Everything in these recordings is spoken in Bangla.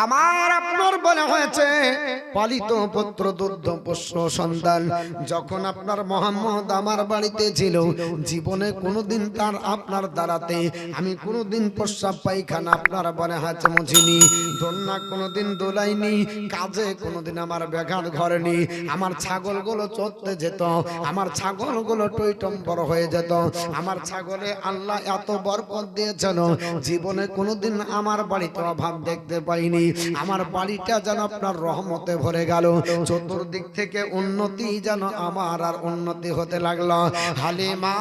আমার আপনার বলা হয়েছে পালিত পুত্র দুগ্ধ পোষ্য সন্তান যখন আপনার মোহাম্মদ আমার বাড়িতে ছিল, জীবনে কোনোদিন তার আপনার দ্বারাতে আমি কোনোদিন প্রস্রাব পায়খানা আপনার বলে হাতে মুছিনি, দোলনা কোনোদিন দোলাইনি, কাজে কোনোদিন আমার ব্যাঘাত ঘরেনি। আমার ছাগলগুলো চড়তে যেত, আমার ছাগলগুলো টইটম্বর হয়ে যেত। আমার ছাগলে আল্লাহ এত বরকত দিয়েছেন, জীবনে কোনোদিন আমার বাড়িতে অভাব দেখতে পাইনি। আমার বাড়িটা যেন আপনার রহমতে ভরে গেল, চতুর্দিক থেকে উন্নতি যেন আমার আর উন্নতি হতে লাগলো। হালিমা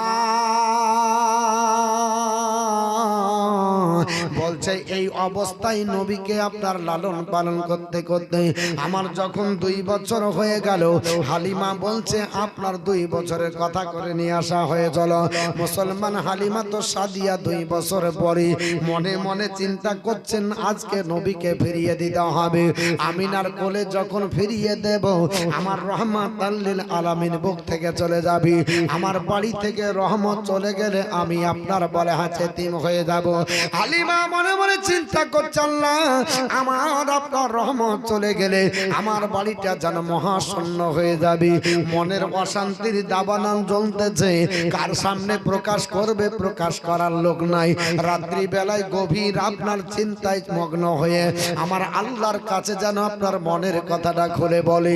বলছে এই অবস্থায় নবীকে আপনার লালন পালন করতে করতে আমার যখন 2 বছর হয়ে গেল, হালিমা বলছে আপনার 2 বছরের কথা করে নিয়ে আসা হয়ে চল। মুসলমান হালিমা তো সাদিয়া 2 বছর পরে মনে মনে চিন্তা করছেন আজকে নবীকে ফিরিয়ে দিতে হবে। আমিনার কোলে যখন ফিরিয়ে দেব আমার রহমাতাল লিল আলামিন বুক থেকে চলে যাবে, আমার বাড়ি থেকে রহমত চলে গেলে আমি আপনার বলে হাতে তিম হয়ে যাব। হালিমা মনে মনে চিন্তা করছে আল্লাহ আমার আপনার রহমত চলে গেলে আমার বাড়িটা যেন মহাশূন্য হয়ে যাবে। মনের অশান্তির দাবানল জ্বলতেছে, কার সামনে প্রকাশ করবে, প্রকাশ করার লোক নাই। রাত্রি বেলায় গভীর আপনার চিন্তায় মগ্ন হয়ে আমার আল্লাহর কাছে যেন আপনার মনের কথাটা খুলে বলে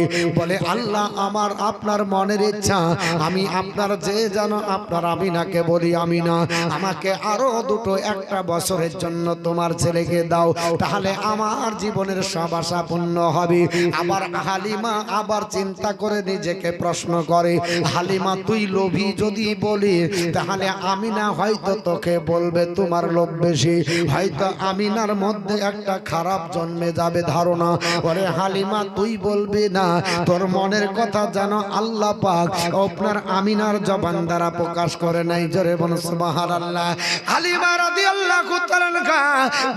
আল্লাহ আমার আপনার মনের ইচ্ছা আমি আপনার যে যেন আপনার আমিনাকে বলি, আমিনা আমাকে আরো 1 বছরের জন্য তোমার ছেলেকে দাও, তাহলে আমার জীবনের সব আশা পূর্ণ হবে। আবার হালিমা আবার চিন্তা করে নিজেকে প্রশ্ন করে, হালিমা তুই লোভী যদি বলি তাহলে আমিনা হয়তো তোকে বলবে তোমার লোভ বেশি, হয়তো আমিনার মধ্যে একটা খারাপ জন্মে যাবে ধারণা। ওরে হালিমা তুই বলবি না, তোর মনের কথা যেন আল্লাহ পাক আপনার আমিনার জবান দ্বারা প্রকাশ করে নাই। জোরে বলুন সুবহানাল্লাহ। হালিমা রাদিয়াল্লাহু তাআলা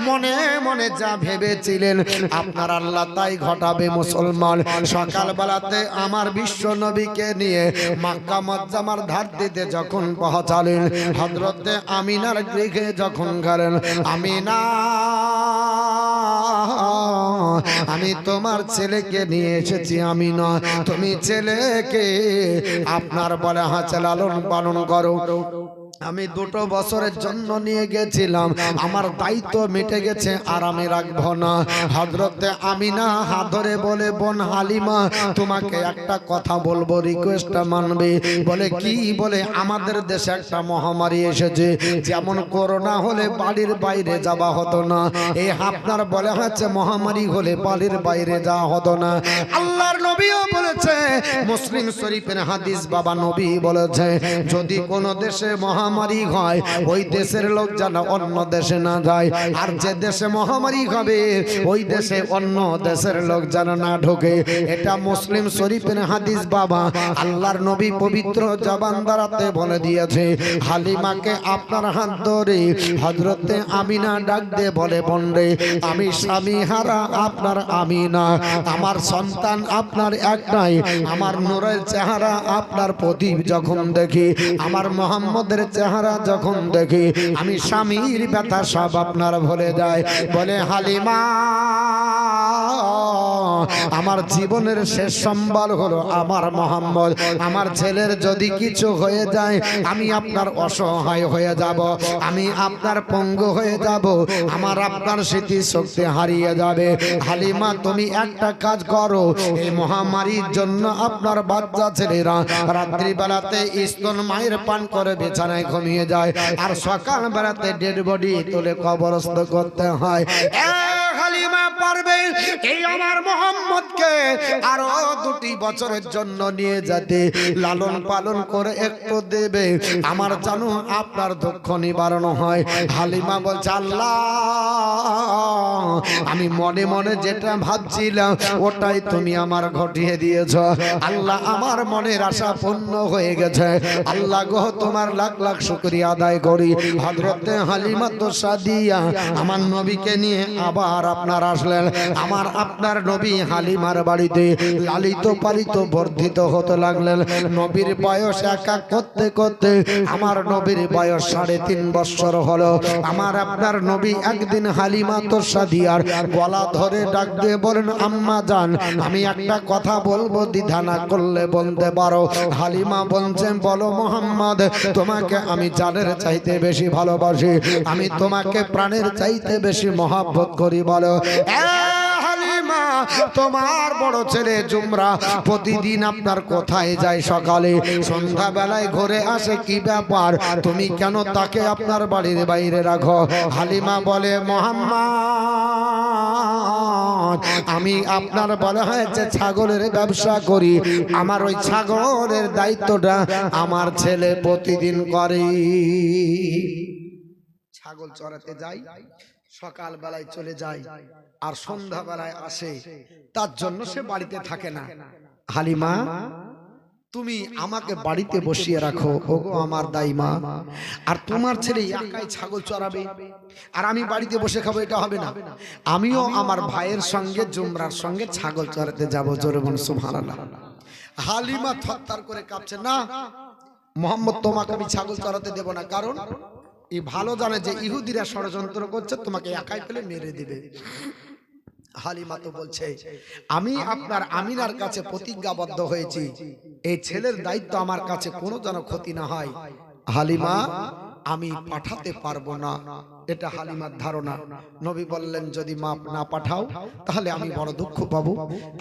মনে মনে যা ভেবেছিলেন আপনার আল্লাহ তাই ঘটাবে। মুসলমান সকাল বেলাতে আমার বিশ্ব নবীকে নিয়ে মক্কা মুআজ্জামার ধার দিতে যখন পৌঁছালেন, হযরতে আমিনার গৃহে যখন গেলেন, আমিনা আমি তোমার ছেলেকে নিয়ে এসেছি, আমিনা তুমি ছেলেকে আপনার বলে হাতে লালন পালন করো। আমি 2 বছরের জন্য নিয়ে গেছিলাম, আমার দায়িত্ব মিটে গেছে, আর আমি রাখবো না। হযরতে আমিনা হাত ধরে বলে বোন হালিমা তোমাকে একটা কথা বলবো, রিকোয়েস্ট মানবে? বলে কি? বলে আমাদের দেশে একটা মহামারী এসেছে, যেমন করোনা হলে বাড়ির বাইরে যাওয়া হতো না, এই আপনার বলে হচ্ছে মহামারী হলে বাড়ির বাইরে যাওয়া হতো না। আল্লাহর নবীও বলেছে, মুসলিম শরীফের হাদিস, বাবা নবী বলেছে যদি কোন দেশে মহামারী হয় ওই দেশের লোক যেন অন্য দেশে না যায়, আর যে দেশে মহামারী হবে ওই দেশে অন্য দেশের লোক যেন না ঢোকে। এটা মুসলিম শরীফের হাদিস বাবা, আল্লাহর নবী পবিত্র জবান দ্বারাতে বলে দিয়েছে। হালিমাকে আপনার হাত ধরে হযরতে আমিনা ডাক দিয়ে বলে বন্ডে আমি স্বামী হারা আপনার আমিনা, আমার সন্তান আপনার একটাই, আমার নূরের চেহারা আপনার প্রদীপ যখন দেখি, আমার মোহাম্মদের চেহারা যখন দেখি, আমি স্বামীর ব্যথা সব আপনার ভুলে যায়। বলে হালিমা আমার জীবনের শেষ সম্বল হলো আমার মোহাম্মদ, আমার ছেলের যদি কিছু হয়ে যায় আমি আপনার অসহায় হয়ে যাব, আমি আপনার পঙ্গু হয়ে যাব, আমার আপনার স্মৃতি শক্তি হারিয়ে যাবে। হালিমা তুমি একটা কাজ করো, এই মহামারীর জন্য আপনার বাচ্চা ছেলেরা রাত্রি বেলাতে স্তন মায়ের পান করে বিছানায় ঘুমিয়ে যায়, আর সকাল বেলাতে ডেড বডি তুলে কবরস্থ করতে হয়। হালিমা পারবে এই আমার মোহাম্মদকে আরো 2 বছরের জন্য নিয়ে যেতে, লালন পালন করে একটু দেবে, আমার জানো আপনার দুঃখ নিবারণ হয়। হালিমা বলছে আল্লাহ আমি মনে মনে যেটা ভাবছিলাম ওটাই তুমি আমার ঘটিয়ে দিয়েছ, আল্লাহ আমার মনের আশা পূর্ণ হয়ে গেছে। আল্লাহ গো তোমার লাখ লাখ শুকরিয়া আদায় করি। হযরতে হালিমা তো সাদিয়া আমার নবীকে নিয়ে আবার আপনার আসলেন। লাগলেন। আমার আপনার নবী হালিমার বাড়িতে লালিত পালিত বর্ধিত হতে লাগলেন। নবীর বয়স এক এক করতে করতে আমার নবীর বয়স 3.5 বছর হলো। আমার আপনার নবী একদিন হালিমা তোর সাদিয়ার গলা ধরে ডাক দিয়ে বলেন, আম্মা জান, আমি একটা কথা বলবো, দ্বিধা না করলে বলতে পারো। হালিমা বলছেন, বলো মোহাম্মদ, তোমাকে আমি জানের চাইতে বেশি ভালোবাসি, আমি তোমাকে প্রাণের চাইতে বেশি মহব্বত করি। বলো হালিমা, তোমার বড় ছেলে জুমরা প্রতিদিন আপনার কোথায় যায়? সকালে সন্ধ্যা বেলায় ঘুরে আসে, কি ব্যাপার? তুমি কেন তাকে আপনার বাড়ির বাইরে রাখো? হালিমা বলে, মোহাম্মদ, আমি আপনার বলা হয়েছে ছাগলের ব্যবসা করি, আমার ওই ছাগলের দায়িত্বটা আমার ছেলে প্রতিদিন করে। ছাগল চড়াতে যাই, সকাল বেলায় চলে যায় আর সন্ধ্যা বেলায় আসে, তার জন্য সে বাড়িতে থাকে না। হালিমা, তুমি আমাকে বাড়িতে বসিয়ে রাখো, ওগো আমার দাইমা। আর তোমার ছেলে একাই ছাগল চড়াবে আর আমি বাড়িতে বসে খাবো, এটা হবে না। আমিও আমার ভাইয়ের সঙ্গে জুমরার সঙ্গে ছাগল চড়াতে যাব। জোরে বলুন সুবহানাল্লাহ। হালিমা থরথর করে কাঁপছে, না মোহাম্মদ, তোমাকে আমি ছাগল চড়াতে দেব না, কারণ এই ভালো জানে যে ইহুদিরা ষড়যন্ত্র করছে, তোমাকে একাই পেলে মেরে দিবে। হালিমা তো বলছে, আমি আপনার আমিনার কাছে প্রতিজ্ঞাবদ্ধ হয়েছি, এই ছেলের দায়িত্ব আমার কাছে কোনো যেন ক্ষতি না হয়। হালিমা, আমি পাঠাতে পারবো না, এটা হালিমার ধারণা। নবী বললেন, যদি মা না পাঠাও তাহলে আমি বড় দুঃখ পাবো।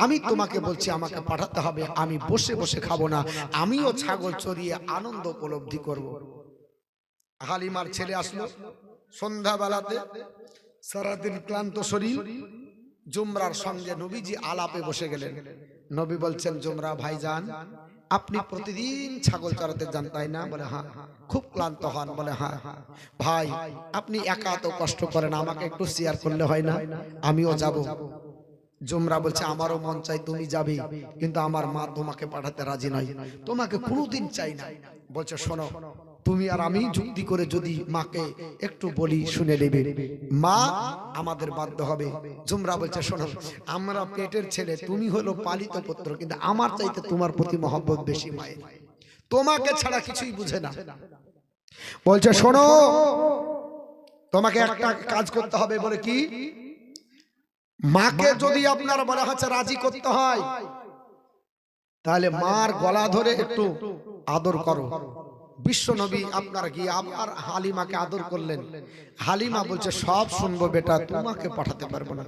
আমি তোমাকে বলছি আমাকে পাঠাতে হবে, আমি বসে বসে খাবো না, আমিও ছাগল চড়িয়ে আনন্দ উপলব্ধি করব। হালিমার ছেলে আসলো সন্ধ্যাবেলাতে, সারাদিন ক্লান্ত শরীর, জুমরার সঙ্গে নবীজি আলাপে বসে গেলেন। নবী বলছেন, জুমরা ভাইজান, আপনি প্রতিদিন ছাগল চড়াতে যান তাই না? বলে হ্যাঁ। খুব ক্লান্ত হন? বলে হ্যাঁ। ভাই, আপনি একা তো কষ্ট করেন, আমাকে একটু শেয়ার করলে হয় না? আমিও যাব। জুমরা বলছে, আমারও মন চাই তুমি যাবে, কিন্তু আমার মা তোমাকে পাঠাতে রাজি নয়, তোমাকে কোনোদিন চাই না। বলছে, শোনো, তুমি আর আমি যুক্তি করে যদি মাকে একটু বলি, শুনে নেবে, মা আমাদের বাধ্য হবে। জুমরা বলছে, শোনো, আমরা পেটের ছেলে, তুমি হলো পালিত পুত্র, কিন্তু আমার চাইতে তোমার প্রতি মহব্বত বেশি মায়ের, তোমাকে ছাড়া কিছুই বুঝে না। বলছে, শোনো, তোমাকে একটা কাজ করতে হবে। বলে কি? মাকে যদি আপনার বলা হচ্ছে রাজি করতে হয়, তাহলে মার গলা ধরে একটু আদর করো। বিশ্ব নবী আপনার গিয়ে আবার হালিমাকে আদর করলেন। হালিমা বলছে, সব শুনবো বেটা, তোমাকে পাঠাতে পারবো না,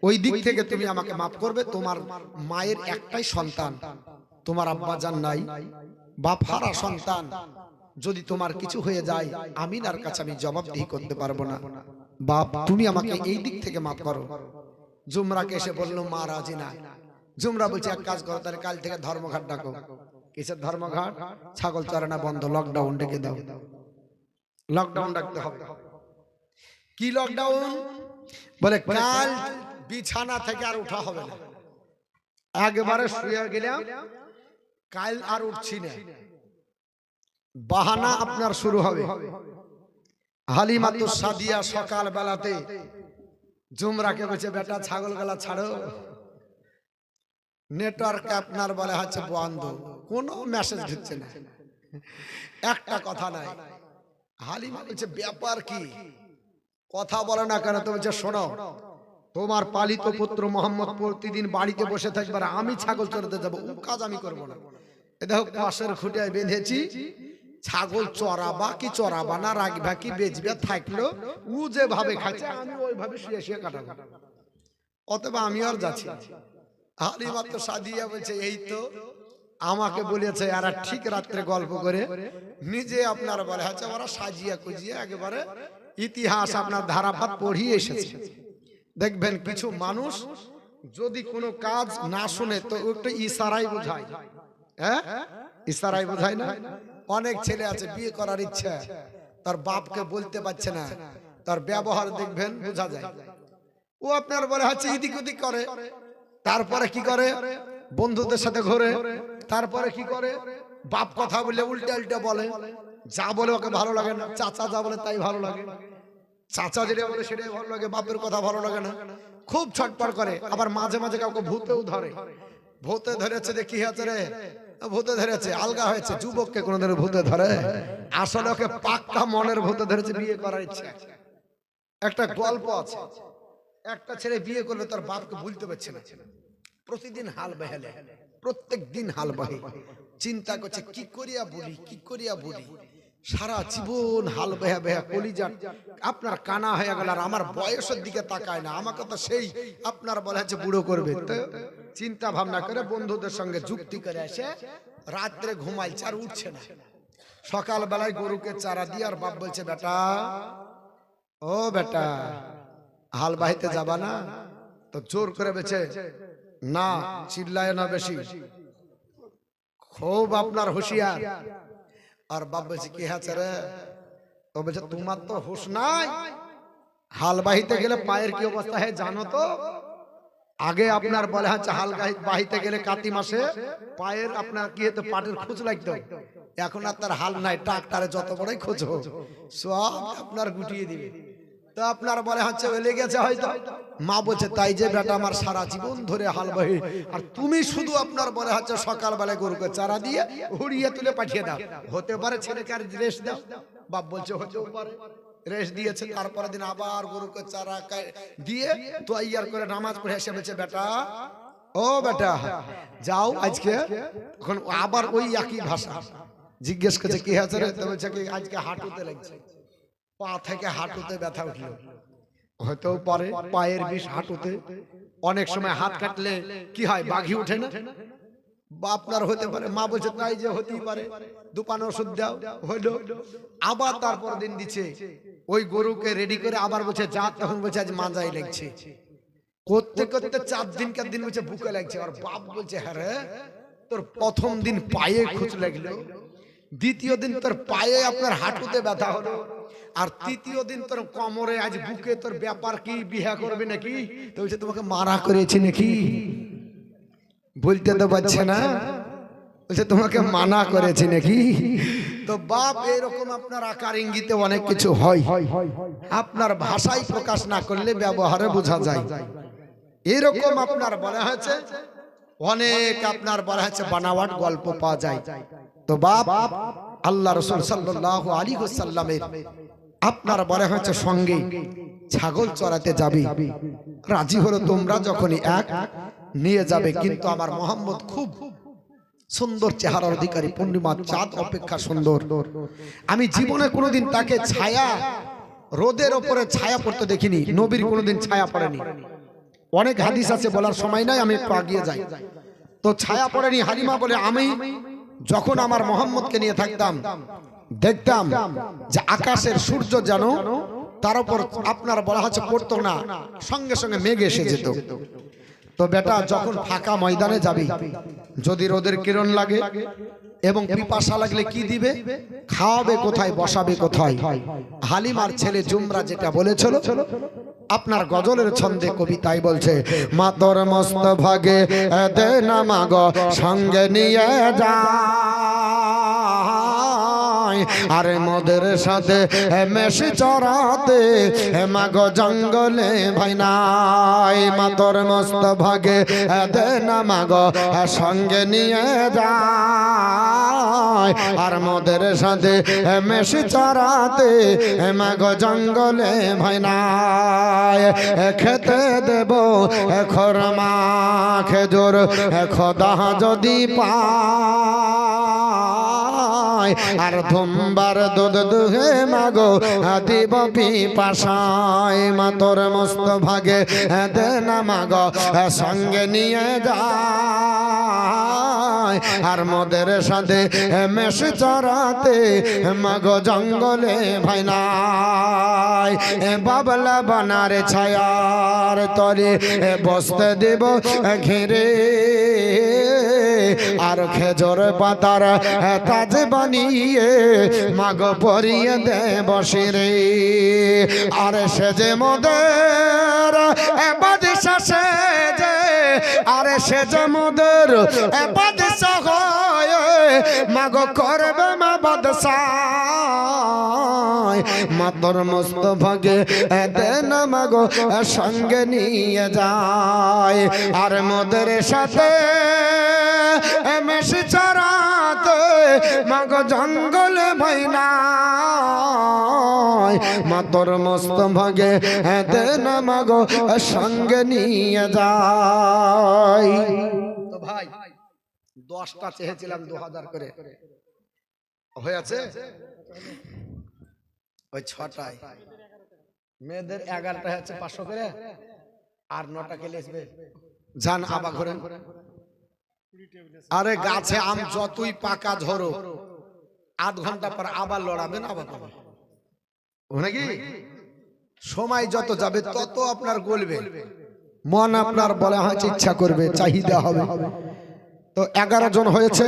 ওই দিক থেকে তুমি আমাকে মাফ করবে। তোমার মায়ের একটাই সন্তান, তোমার আব্বা জান নাই, বাপ হারা সন্তান, যদি তোমার কিছু হয়ে যায় আমিনার কাছে আমি জবাবদিহি করতে পারবো না। বাপ, তুমি আমাকে এই দিক থেকে মাফ করো। জুমরাকে এসে বললো, মা রাজি না। জুমরা বলছে, এক কাজ করো, তাহলে কাল থেকে ধর্মঘাট ডাকো। কিসের ধর্মঘাট? ছাগল চড়ানো বন্ধ, লকডাউন ডেকে দাও। লকডাউন ডাকতে হবে। কি লকডাউন? বলে কাল বিছানা থেকে আর উঠা হবে না, একবারে শুয়ে গেলাম, কাল আর উঠছি না, বাহানা আপনার শুরু হবে। হালিমা তো সাদিয়া সকাল বেলাতে জুমরাকে বলছে, বেটা ছাগল গলা ছাড়ো, নেটওয়ার্ক আপনার বলে হচ্ছে বন্ধ, কোনো মেসেজ ঢুকছে না, একটা কথা নাই। হালিমা বলছে, ব্যাপার কি? কথা বলে না কেন? তো বলছে, শোনো, তোমার পালিত পুত্র মোহাম্মদ প্রতিদিন বাড়িতে বসে থাকবে, আমি ছাগল চড়াতে যাবো, ও কাজ আমি করবো না। এ দেখো, পাশের খুঁটিয়ায় বেঁধেছি, ছাগল চড়াবা কি চড়াবা না, রাখবা কি বেচবে, থাকলো ও যেভাবে খাচ্ছে আমি ওইভাবে শুয়ে শুয়ে কাটাবো, অতএব আমি আর যাচ্ছি। হালিমা তো সাদিয়া বলছে, এই তো আমাকে বলেছে, আর ঠিক রাত্রে গল্প করে নিজে আপনার বলে হচ্ছে, ওরা সাজিয়া কুজিয়া একেবারে ইতিহাস আপনার ধারাপাত পড়িয়ে এসেছে। দেখবেন কিছু মানুষ যদি কোনো কাজ না শুনে তো একটু ইশারাই বোঝায়। হ্যাঁ, ইশারাই বোঝায় না? অনেক ছেলে আছে বিয়ে করার ইচ্ছা, তার বাপকে বলতে পারছে না, তার ব্যবহার দেখবেন বোঝা যায়। ও আপনার বলে হচ্ছে এদিক ওদিক করে, তারপরে কি করে, বন্ধুদের সাথে ঘোরে, তারপরে কি করে, বাপ কথা বলে উল্টা উল্টা বলে, যা বলে ওকে ভালো লাগে না, চাচা যা বলে তাই ভালো লাগে। চাচা যেটা বলে সেটাই ভালো লাগে, বাপের কথা ভালো লাগে না, খুব ছটপট করে। আবার মাঝে মাঝে কাউকে ভূতেও ধরে, ভূতে ধরেছে যে কি হয়েছে রে, ভূতে ধরেছে, আলগা হয়েছে। যুবককে কোনোদিন ভূতে ধরে? আসলে ওকে পাক্কা মনের ভূতে ধরেছে, বিয়ে করার ইচ্ছা। একটা গল্প আছে, একটা ছেলে বিয়ে করবে, তার বাপকে ভুলতে পারছে না, প্রতিদিন হাল বেহালে, প্রত্যেক দিন হাল বাহে, চিন্তা করছে কি করিয়া বলি, কি করিয়া বলি, সারা জীবন হাল বেহা বেহা কলিজা আপনার কানা হয়ে গেল, আর আমার বয়সের দিকে তাকায় না, আমাকে তো সেই আপনার বলা হচ্ছে বুড়ো করবে। তো চিন্তা ভাবনা করে বন্ধুদের সঙ্গে যুক্তি করে এসে রাত্রে ঘুমাইছে, আর উঠছে না। সকাল বেলায় গরুকে চারা দিয়ে আর বাপ বলছে, বেটা ও বেটা, হাল বাহিতে যাবা না? তো জোর করে বেছে না, চিল্লায় না বেশি, খুব আপনার হুঁশিয়ার। আর বাপ বলছে কি হয়েছে রে? ও বলছে তোমার তো হুঁশ নাই, হাল বাহিতে গেলে পায়ের কি অবস্থা হয় জানো তো? আগে আপনার বলে হচ্ছে হাল বাহিতে গেলে কাতি মাসে পায়ের আপনার কি হতো, পাটের খোঁজ লাগতো। এখন আর তার হাল নাই, ট্রাক্টরে যত বড়ই খোঁজ হোক সব আপনার গুটিয়ে দিবে। তো আপনার বলে হচ্ছে লেগেছে হয়তো। মা বলছে তাই যে বেটা আমার সারা জীবন ধরে হাল বাহি, আর তুমি শুধু আপনার বলে হচ্ছে সকাল বেলায় গরুকে চারা দিয়ে হুড়িয়ে তুলে পাঠিয়ে দাও, হতে পারে ছেলেকে আর রেস্ট দাও। বাপ বলছে হতেও পারে, রেস্ট দিয়েছে। তারপরের দিন আবার গরুকে চারা দিয়ে তৈয়ার করে নামাজ পড়ে এসে বলছে, বেটা ও বেটা যাও আজকে। এখন আবার ওই একই ভাষা জিজ্ঞেস করছে কি হয়েছে রে? তো বলছে কি আজকে হাঁটুতে লাগছে, পা থেকে হাঁটুতে ব্যথা উঠলো। হতেও পারে পায়ের বিষ হাঁটুতে, অনেক সময় হাত কাটলে কি হয় বাঘি উঠে না, বা আপনার হতে পারে। মা বলছে তাই যে হতেই পারে, দুপান ওষুধ দাও, হইলো। আবার তারপর দিন দিচ্ছে ওই গরুকে রেডি করে, আবার বলছে যা, তখন বলছে আজ মাজাই লাগছে। করতে করতে 4 দিনকার দিন বলছে বুকে লাগছে। আর বাপ বলছে হ্যাঁ রে, তোর প্রথম দিন পায়ে খুঁজ লাগলো, দ্বিতীয় দিন তোর পায়ে আপনার হাঁটুতে ব্যথা হলো, আর তৃতীয় দিন তোর কোমরে, আজ বুকে, তোর ব্যাপার কি, বিয়ে করবে নাকি? তো বলছে তোমাকে মারা করেছি নাকি? বলতে তো পারছে না, বলছে তোমাকে মানা করেছি নাকি? তো বাপ এরকম আপনার আকার ইঙ্গিতে অনেক কিছু হয়, আপনার ভাষায় প্রকাশ না করলে ব্যবহারে বোঝা যায়। এরকম আপনার বলা হয়েছে অনেক, আপনার বলা হয়েছে বানাওয়াট গল্প পাওয়া যায়। তো বাপ আল্লাহ রাসূল সাল্লাল্লাহু আলাইহি ওয়াসাল্লামের আপনার বলা হয়েছে সঙ্গে ছাগল চড়াতে যাবে, রাজি হলো তোমরা যখনই এক নিয়ে যাবে। কিন্তু আমার মোহাম্মদ খুব সুন্দর চেহারার অধিকারী, পূর্ণিমার চাঁদ অপেক্ষা সুন্দর। আমি জীবনে কোনোদিন তাকে ছায়া, রোদের ওপরে ছায়া পড়তে দেখিনি, নবীর কোনোদিন ছায়া পড়েনি। অনেক হাদিস আছে, বলার সময় নাই, আমি একটু আগিয়ে যাই। তো ছায়া পড়েনি। হালিমা বলে আমি যখন আমার মোহাম্মদকে নিয়ে থাকতাম, দেখতাম যে আকাশের সূর্য যেন তার উপর আপনার বলা হচ্ছে পড়তো না, সঙ্গে সঙ্গে মেঘ এসে যেত। তো বেটা যখন ফাঁকা ময়দানে যাবি, যদি রোদের কিরণ লাগে এবং পিপাসা লাগলে কি দিবে, খাওয়াবে কোথায়, বসাবে কোথায়? হালিমার ছেলে জুমরা যেটা বলেছিল আপনার গজলের ছন্দে কবিতায় বলছে, মা তোর মস্ত ভাগে দে না মাগ সঙ্গে নিয়ে যা, আরে মোদের সাথে মেশি চড়াতে মাগো জঙ্গলে ভাই নাই। মা তোর মস্ত ভাগে দে না মাগো সঙ্গে নিয়ে যায়, আর মোদের সাথে মেশি চড়াতে মাগো জঙ্গলে ভাই নাই। খেতে দেব খরমা খেজুর খোদা যদি পায়, আর ধুমবার দুধ দুহে মাগো দিব পিপাসায়। মা তোর মস্ত ভাগে দে না মাগো সঙ্গে নিয়ে যায়, আর মোদের সাথে মেষ চড়াতে মাগো জঙ্গলে ভাই নাই। বাবলা বানারে ছায়ার তরে বসতে দেব ঘিরে, আর খেজুর পাতার তাজ বানিয়ে মাগো পরিয়ে দে বসিরে। আর সে যে মোদের বাদশা সেজে, আরে সে যে মোদের বাদশা হয় মাগো করবে মা বাদশা, মা মাতর মোস্তফাকে দেন মাগো সঙ্গে নিয়ে যায় আর মোদের সাথে মেশে চড়াতে মাগো জঙ্গলে ভয় নাই মাতর মোস্তফাকে দেন মাগো সঙ্গে নিয়ে যায়। তো ভাই 10টা চেয়েছিলাম 2000 করে হয়েছে ওই 6টায় মেয়েদের 11টা হচ্ছে 500 করে আর 9টা কে লেসবে জান আবা ঘরে। আরে গাছে আম যতই পাকা ঝরো আধ ঘন্টা পর আবার লড়াবেন আবার পাবেন নাকি সময় যত যাবে তত আপনার গলবে মন আপনার বলা হয়েছে ইচ্ছা করবে চাহিদা হবে। তো 11 জন হয়েছে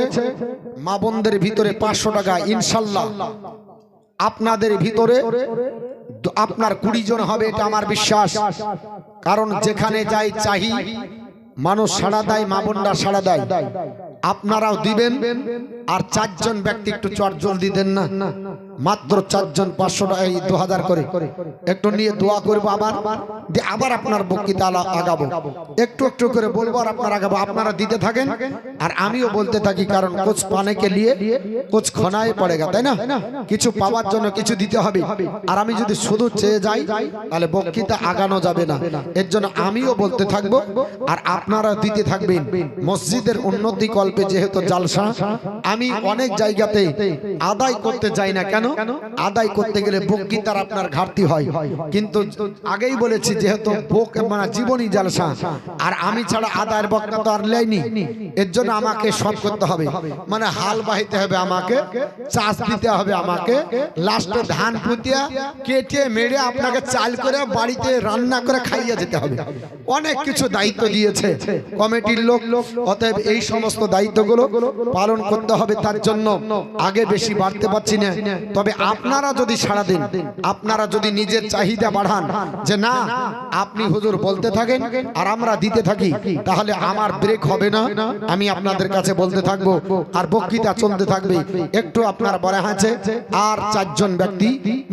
মা বোনদের ভিতরে 500 টাকা ইনশাল্লাহ আপনাদের ভিতরে আপনার 20 জন হবে এটা আমার বিশ্বাস। কারণ যেখানে যাই চাহি মানুষ সাড়া দেয় মা বোনরা সাড়া দেয় আপনারাও দিবেন। আর 4 জন ব্যক্তি একটু চট জলদি দেন না মাত্র 4 জন 500 টাকা 2000 করে একটু নিয়ে দোয়া করবো আবার আবার আপনার বক্তৃতা আগাবো একটু একটু করে বলবো আর আপনারা আগাবো আপনারা দিতে থাকেন আর আমিও বলতে থাকি কারণ কুছ পানে কে লিয়ে কুছ খনায় পড়েগা তাই না কিছু পাওয়ার জন্য কিছু দিতে হবে। আর আমি যদি শুধু চেয়ে যাই তাহলে বক্তৃতা আগানো যাবে না এর জন্য আমিও বলতে থাকবো আর আপনারা দিতে থাকবেন। মসজিদের উন্নতি কল্পে যেহেতু জালসা আমি অনেক জায়গাতে আদায় করতে যাই না কেন আদায় করতে গেলে বক্তৃতার আপনার ঘাটতি হয় কিন্তু আগেই বলেছি যেহেতু মানে জীবনী জালসা আর আমি ছাড়া আদায়ের বক্তা তো আর লেইনি এর জন্য আমাকে সব করতে হবে মানে হাল বাহিতে হবে আমাকে চাষ দিতে হবে আমাকে লাস্টে ধান পুঁতিয়া কেটে মেরে আপনাকে চাল করে বাড়িতে রান্না করে খাইয়ে যেতে হবে অনেক কিছু দায়িত্ব দিয়েছে কমিটির লোক অতএব এই সমস্ত দায়িত্বগুলো পালন করতে হবে। তার জন্য আগে বেশি বাড়তে পারছি না তবে আপনারা যদি সাড়া দেন আপনারা যদি নিজের চাহিদা বাড়ান যে না আপনি হুজুর বলতে থাকেন আর আমরা দিতে থাকি তাহলে আমার ব্রেক হবে না আমি আপনাদের কাছে বলতে থাকবো আর বক্তৃতা চলতে থাকবে। একটু আপনার বলা আছে আর 4 জন ব্যক্তি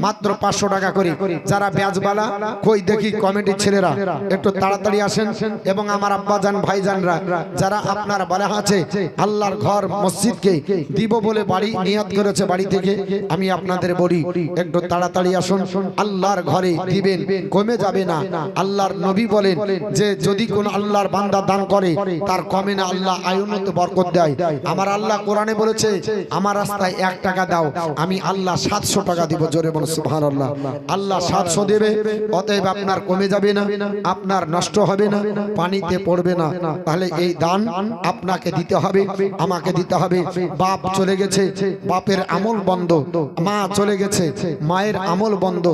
মাত্র 500 টাকা করে যারা ব্যাজবালা কই দেখি কমিটির ছেলেরা একটু তাড়াতাড়ি আসেন এবং আমার আব্বাজান ভাইজানরা যারা আপনার বলা আছে আল্লাহর ঘর মসজিদকে দিব বলে বাড়ি নিয়ত করেছে বাড়ি থেকে আমি আপনাদের বলি একটু তাড়াতাড়ি আসুন আল্লাহর ঘরে দিবেন কমে যাবে না। আল্লাহর নবী বলেন যে যদি কোন আল্লাহর বান্দা দান করে তার কমে না আল্লাহ আয়ুন্নত বরকত দেয়। আমার আল্লাহ কোরআনে বলেছে আমার রাস্তায় 1 টাকা দাও আমি আল্লাহ 700 টাকা দিব জোরে বলো সুবহানাল্লাহ। আল্লাহ 700 দেবে অতএব আপনার কমে যাবে না আপনার নষ্ট হবে না পানিতে পড়বে না। তাহলে এই দান আপনাকে দিতে হবে আমাকে দিতে হবে। বাপ চলে গেছে বাপের আমল বন্ধ মা চলে গেছে মায়ের আমল বন্ধ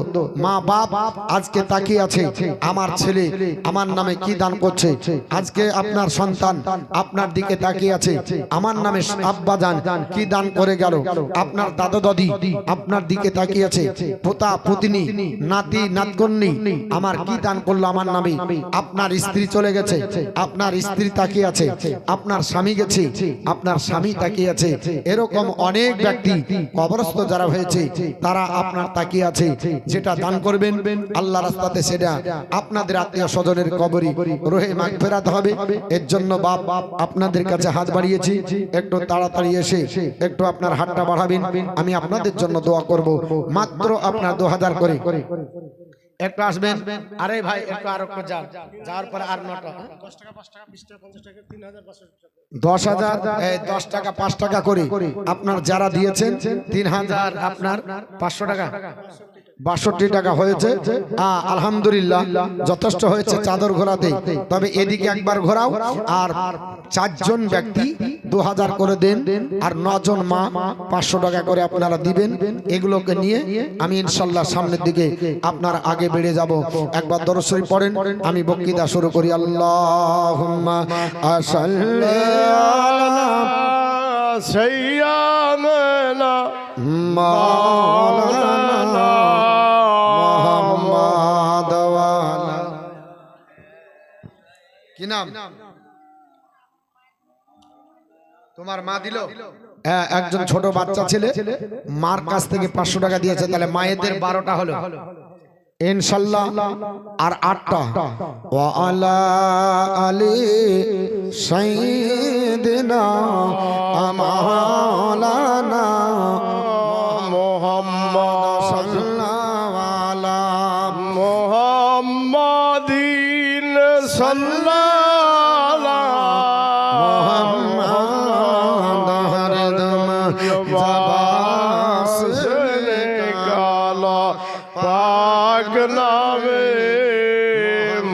মা বাপ আজকে তাকিয়ে আছে আমার ছেলে আমার নামে কি দান করছে আজকে আপনার সন্তান আপনার দিকে তাকিয়ে আছে আমার নামে আব্বা জান কি দান করে গেল আপনার দাদা দাদি আপনার দিকে তাকিয়ে আছে পোতা পুতনি নাতি নাতকন্যি আমার কি দান করলো আমার নামে। আপনার স্ত্রী চলে গেছে আপনার স্ত্রী তাকিয়ে আছে আপনার স্বামী গেছে আপনার স্বামী তাকিয়ে আছে এরকম অনেক ব্যক্তি কবরস্থ যারা হয়েছে তারা আপনার তাকিয়ে আছে যেটা দান করবেন আল্লাহ রাস্তাতে সেটা আপনাদের আত্মীয় স্বজনের কবরি রহে মাগফিরাত হবে। এর জন্য বাপ আপনাদের কাছে হাত বাড়িয়েছি একটু তাড়াতাড়ি এসে একটু আপনার হাতটা বাড়াবেন আমি আপনাদের জন্য দোয়া করব। মাত্র আপনার 2000 করে একটু আসবেন আরে ভাই একটু আর একটু যান যাওয়ার পরে আর 9টা 10 টাকা 5 টাকা 20 টাকা 50 টাকা 3000 10 টাকা 5 টাকা করে আপনার যারা দিয়েছেন 3000 আপনার 500 টাকা 62 টাকা হয়েছে আলহামদুলিল্লাহ যথেষ্ট হয়েছে চাদর ঘোরাতে। তবে এদিকে একবার ঘোরাও আর 4 জন ব্যক্তি 2000 করে দেন আর 9 জন মা 500 টাকা করে আপনারা দিবেন। এগুলোকে নিয়ে আমি ইনশাআল্লাহ সামনের দিকে আপনার আগে বেড়ে যাব। একবার দরুদ শরীফ পড়েন আমি বক্তৃতা শুরু করি। আল্লাহুম্মা সাল্লি আলা সাইয়্যিদানা মাওলানা মুহাম্মদ ওয়ালা কি নাম তোমার মা দিল? হ্যাঁ, একজন ছোট বাচ্চা ছেলে মার কাছ থেকে 500 টাকা দিয়েছে, তাহলে মায়েদের 12টা হলো ইনশাআল্লাহ। আর 8টা ওয়া আলা আলি সাইয়্যিদিনা আমালানা মুহাম্মদ সাল্লাল্লাহু আলা মুহাম্মাদিন সাল্লাল্লাহু মুহাম্মদ হরদম জবাস নে কালা পাক নামে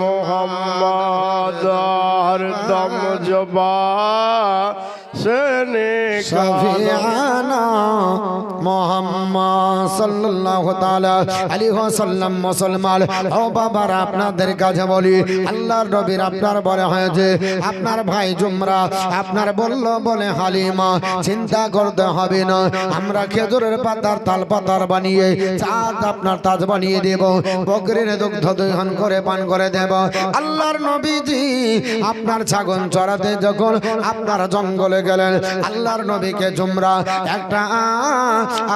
মুহাম্মদ হরদম জবাস নে শফিআনা মুহাম্মদ সাল্লাল্লাহু তাআলা আলাইহি ওয়াসাল্লাম। মুসলমান ও বাবারা, আপনাদের কাছে বলি, আল্লাহর নবীর আপনার বলে হয়েছে, আপনার ভাই জুমরা আপনার বলল বলে হালিমা চিন্তা করতে হবে না, আমরা খেজুরের পাতার তাল পাতার বানিয়ে চাঁদ আপনার তাজ বানিয়ে দেব, বকরির দুগ্ধ দহন করে পান করে দেব। আল্লাহর নবীজি আপনার ছাগল চড়াতে যখন আপনার জঙ্গলে গেলেন, আল্লাহর নবীকে জুমরা একটা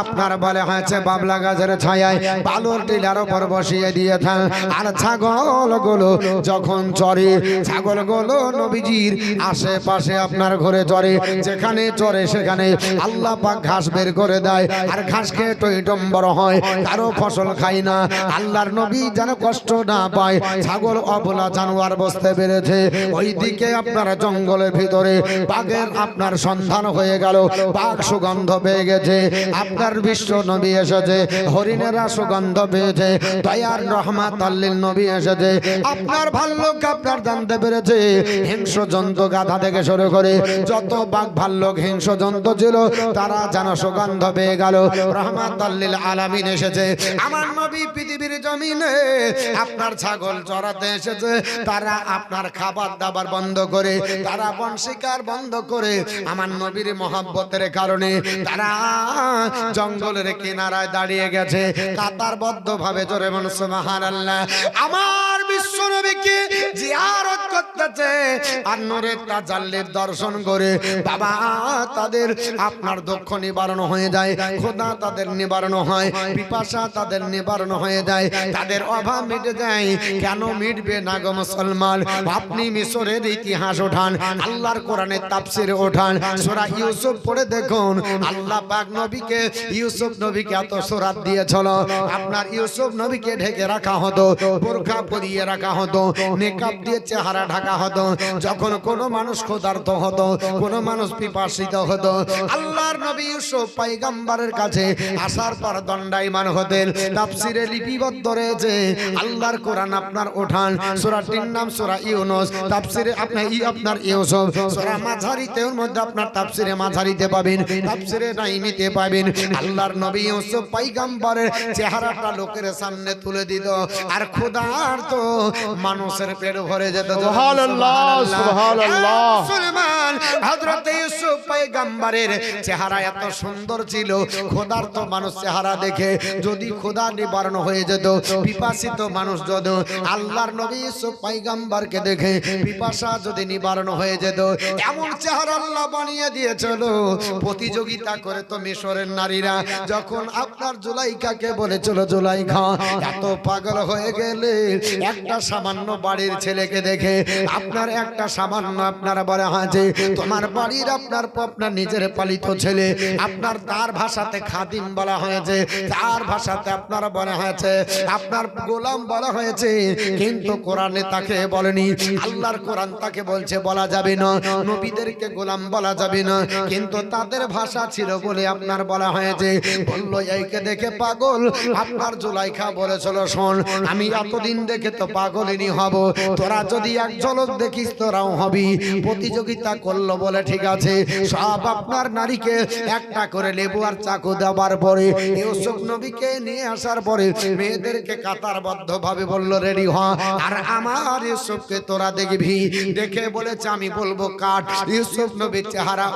আপনার বলে হয়েছে বাবলা গাছের ছায়ায় বালুর টিলার উপর বসিয়ে দিয়েছেন। আর ছাগলগুলো যখন চড়ে, ছাগলগুলো নবীজির আশেপাশে আপনার ঘরে চড়ে, যেখানে চড়ে সেখানে আল্লাহ পাক ঘাস বের করে দেয়, আর ঘাস খেয়ে টইটম্বর হয়, কারো ফসল খায় না। আল্লাহর নবী যেন কষ্ট না পায়, ছাগল অবলা জানোয়ার বসতে পেরেছে। ওইদিকে আপনার জঙ্গলের ভিতরে বাঘের আপনার সন্ধান হয়ে গেল, বাঘ সুগন্ধ পেয়ে গেছে, আপনার বিশ্ব নবী এসেছে, হরিণেরা সুগন্ধ পেয়েছে, দয়ার রহমাত আল্লিল নবী এসেছে। আপনার ভাল্লুক আপনার জানতে পেরেছে, হিংস্র জন্তু গাধা থেকে শুরু করে যত বাঘ ভাল্লুক হিংস্র জন্তু ছিল তারা যেন সুগন্ধ পেয়ে গেল। রহমাত আল্লিল আলামিন এসেছে। আমার নবী পৃথিবীর জমিনে আপনার ছাগল চড়াতে এসেছে, তারা আপনার খাবার দাবার বন্ধ করে, তারা বন শিকার বন্ধ করে, আমার নবীর মহব্বতের কারণে তারা জঙ্গলের কিনারায় দাঁড়িয়ে গেছে কাতারবদ্ধ ভাবে। জোরে বলুন সুবহানাল্লাহ। আমার বিশ্ব নবীকে জিয়ারত করতেছে আর নূরের তাজাল্লির দর্শন করে বাবা তাদের আপনার দুঃখ নিবারণ হয়ে যায়, খোদা তাদের নিবারণ হয়, পিপাসা তাদের নিবারণ হয়ে যায়, তাদের অভাব মিটে যায়। কেন মিটবে না গো মুসলমান? আপনি মিশরের ইতিহাস ওঠান, আল্লাহর কোরআনের তাফসীর ওঠান, সূরা ইউসুফ পড়ে দেখুন, আল্লাহ পাক নবীকে ইউসুফ নবীকে এত সূরাত দিয়েছিল। আপনার ইউসুফ নবীকে ঢেকে রাখা হতো, বোরকা পরিয়ে রাখা হতো, নেকাব দিয়ে চেহারা ঢাকা হতো। যখন কোনো মানুষ ক্ষুধার্ত হতো, কোনো মানুষ পিপাসিত হতো, আল্লাহর নবী ইউসুফ পয়গম্বরের কাছে আসার পর দণ্ডায়মান হতেন। তাফসীরে লিপিবদ্ধ রয়েছে, আল্লাহর কোরআন আপনার ওঠান, সূরাটির নাম সূরা ইউনূস, তাফসীরে আপনার ইউসুফ, সূরা মাঝারিতে ওর মধ্যে আপনার তাফসীরে মাঝারিতে পাবেন, তাফসীরে নাইমিতে পাবেন। আল্লাহর নবী ইউসুফ পয়গম্বরের চেহারাটা লোকের সামনে তুলে দিত, আর ক্ষুধার্ত মানুষের পেট ভরে যেত। সুবহানাল্লাহ সুবহানাল্লাহ। মুসলমান হযরত ইউসুফ পয়গম্বরের চেহারা এত সুন্দর ছিল, ক্ষুধার্ত মানুষ চেহারা দেখে যদি ক্ষুধা নিবারণ হয়ে যেত, পিপাসিত মানুষ যদি আল্লাহর নবী ইউসুফ পয়গম্বরকে দেখে পিপাসা যদি নিবারণ হয়ে যেত, এমন চেহারা আল্লাহ বানিয়ে দিয়েছিল। প্রতিযোগিতা করে তো মিশরের নারীরা যখন আপনার জুলাইখাকে বলেছিল, জুলাইখা এত পাগল হয়ে গেলে একটা সামান্য বাড়ির ছেলেকে দেখে, আপনার একটা সামান্য আপনার বলা হয়েছে তোমার বাড়ির আপনার নিজের পালিত ছেলে, আপনার তার ভাষাতে খাদিম বলা হয়েছে, তার ভাষাতে আপনার বলা হয়েছে আপনার গোলাম বলা হয়েছে, কিন্তু কোরআনে তাকে বলেনি। আল্লাহর কোরআন তাকে বলছে বলা যাবে না, নবীদেরকে গোলাম বলা যাবে না, কিন্তু তাদের ভাষা ছিল বলে আপনার বলা হয়েছে। বললো এইকে দেখে পাগল। আপনার জুলাইখা বলেছিল, শোন আমি এতদিন দেখে তো পাগলিনী হব, তোরা যদি এক ঝলক দেখিস তোরাও হবি। প্রতিযোগিতা করলো বলে ঠিক আছে, সব আপনার নারীকে একটা করে লেবু আর চাকু দেওয়ার পরে ইউসুফ নবীকে নিয়ে আসার পরে মেয়েদেরকে কাতারবদ্ধ ভাবে বললো রেডি হ, আর আমার ইউসুফকে তোরা দেখবি। দেখে বলেছে আমি বলবো কাট। ইউসুফ নবীর চেহারা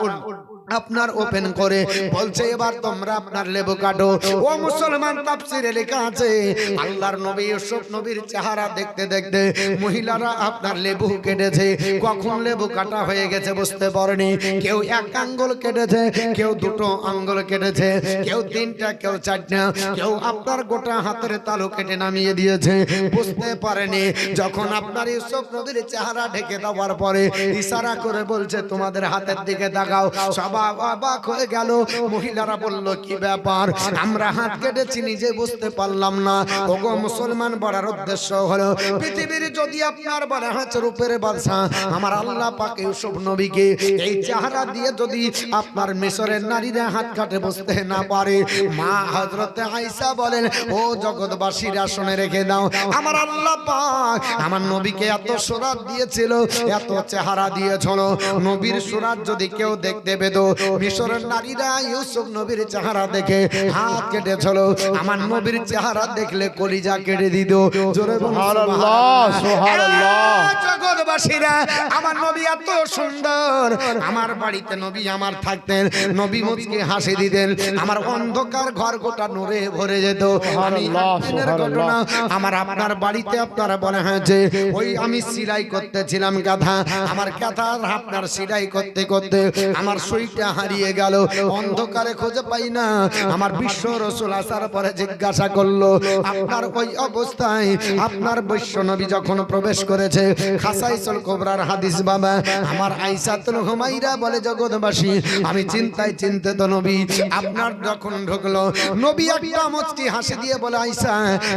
আপনার ওপেন করে বলছে এবার তোমরা আপনার লেবু কাটো। ও মুসলমান, তাফসীরে লেখা আছে আল্লাহর নবী ইউসুফ নবীর চেহারা দেখতে দেখতে মহিলারা আপনার লেবু কেটেছে। কখন লেবু কাটা হয়ে গেছে বুঝতে পারেনি। কেউ এক আঙ্গুল কেটেছে, কেউ দুটো আঙ্গুল কেটেছে, কেউ তিনটা, কেউ চারটা, কেউ আপনার গোটা হাতের তালু কেটে নামিয়ে দিয়েছে, বুঝতে পারেনি। যখন আপনার ইউসুফ নবীর চেহারা ঢেকে দেওয়ার পরে ইশারা করে বলছে তোমাদের হাতের দিকে তাকাও। সবাই অবাক হয়ে গেল। মহিলারা বলল কি ব্যাপার, আমরা হাত কেটেছি নিজে বুঝতে পারলাম না। ওগো মুসলমান, বলার উদ্দেশ্য হলো পৃথিবীর যদি আপনার বলা হচ্ছে রূপের বাদশা আমার আল্লাহ পাক ইউসুফ নবীকে এই চেহারা দিয়ে যদি আপনার মিশরের নারীরা হাত কাটে বুঝতে না পারে, মা হযরতে আয়েশা বলেন ও জগৎবাসীরা শুনে রেখে দাও, আমার আল্লাহ পাক আমার নবীকে এত সুরাত দিয়েছিল, এত চেহারা দিয়েছিল, নবীর সুরাত যদি কেউ দেখতে পেত, মিশরের নারীরা ইউসুফ নবীর চেহারা দেখে হাত কেটেছিল, আমার নবীর চেহারা দেখলে কলিজা কেটে দিত। জোরে বলুন সুবহানাল্লাহ, সুবহানাল্লাহ। জগৎবাসীরা আমার নবী এত সুন্দর, আমার বাড়িতে নবী আমার থাকতেন, নবী মুখকে হাসি দিতেন, আমার অন্ধকার ঘর গোটা নূরে ভরে যেত। আমি একদিনের ঘটনা, আমার আপনার বাড়িতে আপনারা বলা হয়েছে ওই আমি সেলাই করতেছিলাম গাধা, আমার গাধার আপনার সেলাই করতে করতে আমার সুইটা হারিয়ে গেল, অন্ধকারে খুঁজে পাই না। আমার বিশ্ব রাসূল আসার পরে জিজ্ঞাসা করলো আপনার ওই অবস্থায় আপনার বৈশ্য নবী যখন প্রবেশ করেছে, খাসাইসুল কুবরার হাদিস বাবা আমার আয়েশাতুল হুমায়রা বলে জগৎবাসী আমি চিন্তায় চিন্তিত, নবী আপনার যখন ঢুকলো, নবী একটা মুচকি হাসি দিয়ে বলে আয়েশা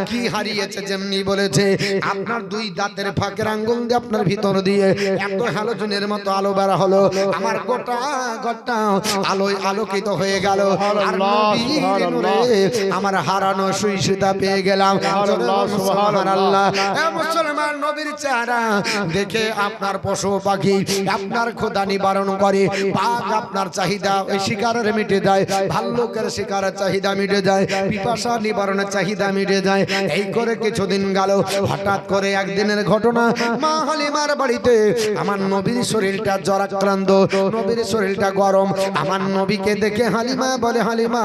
কি হারিয়েছে, যেমনি বলেছে আপনার দুই দাঁতের ফাঁকের আঙ্গুল দিয়ে আপনার ভিতর দিয়ে এত হ্যালোজেনের মতো আলো বের হলো, আমার গোটা গোটা আলোয় আলোকিত হয়ে গেল, আর নবীর নূরে আমার হারানো সুইসুতা পেয়ে গেলাম। সুবহানাল্লাহ। এ মুসলমান, নবীর চেহারা দেখে আপনার পশু পাখি আপনার ক্ষুধা নিবারণ করে, বাঘ আপনার চাহিদা ওই শিকারের মিটে যায়, ভাল্লুকের শিকারের চাহিদা মিটে যায়, পিপাসা নিবারণের চাহিদা মিটে যায়। এই করে কিছুদিন গেল, হঠাৎ করে একদিনের ঘটনা, মা হালিমার বাড়িতে আমার নবীর শরীরটা জ্বরাক্রান্ত, নবীর শরীরটা গরম। আমার নবীকে দেখে হালিমা বলে, হালিমা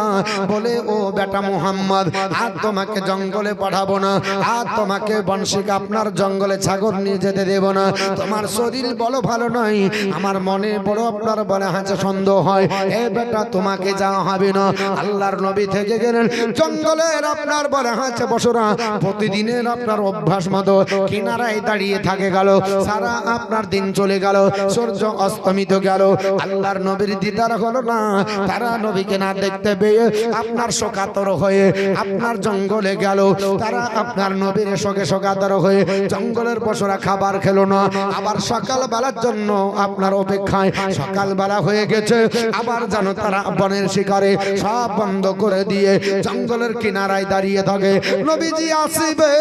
বলে ও বেটা মুহাম্মদ আর তোমাকে জঙ্গলে পাঠাবো না, আর তোমাকে বংশিক আপনার জঙ্গলে ছাগল নিয়ে যেতে দেব না, তোমার শরীর বড় ভালো নয়, আমার মনে বড় আপনার বলে হাঁচে সন্দেহ হয়, এ বেটা তোমাকে যাওয়া হবে না। আল্লাহর নবী থেকে গেলেন জঙ্গলের আপনার বলে হাঁচে বসরা, প্রতিদিনের আপনার অভ্যাস মতো কিনারায় দাঁড়িয়ে থাকে গেল, সারা আপনার দিন চলে গেল, সূর্য অস্তমিত গেল, আল্লাহর নবীর দিদার হলো না, তারা নবীকে না দেখতে পেয়ে আপনার শোকাতর হয়ে আপনার জঙ্গলে গেল, তারা আপনার নবীর শোকে শোকাতর হয়ে জঙ্গলের পশুরা খাবার খেলো না, আবার সকাল বেলার জন্য আপনার অপেক্ষায়, সকাল বেলা হয়ে গেছে, আবার জানো তারা বনের শিকারে সব বন্ধ করে দিয়ে জঙ্গলের কিনারায় দাঁড়িয়ে থাকে, নবীজি আসিবে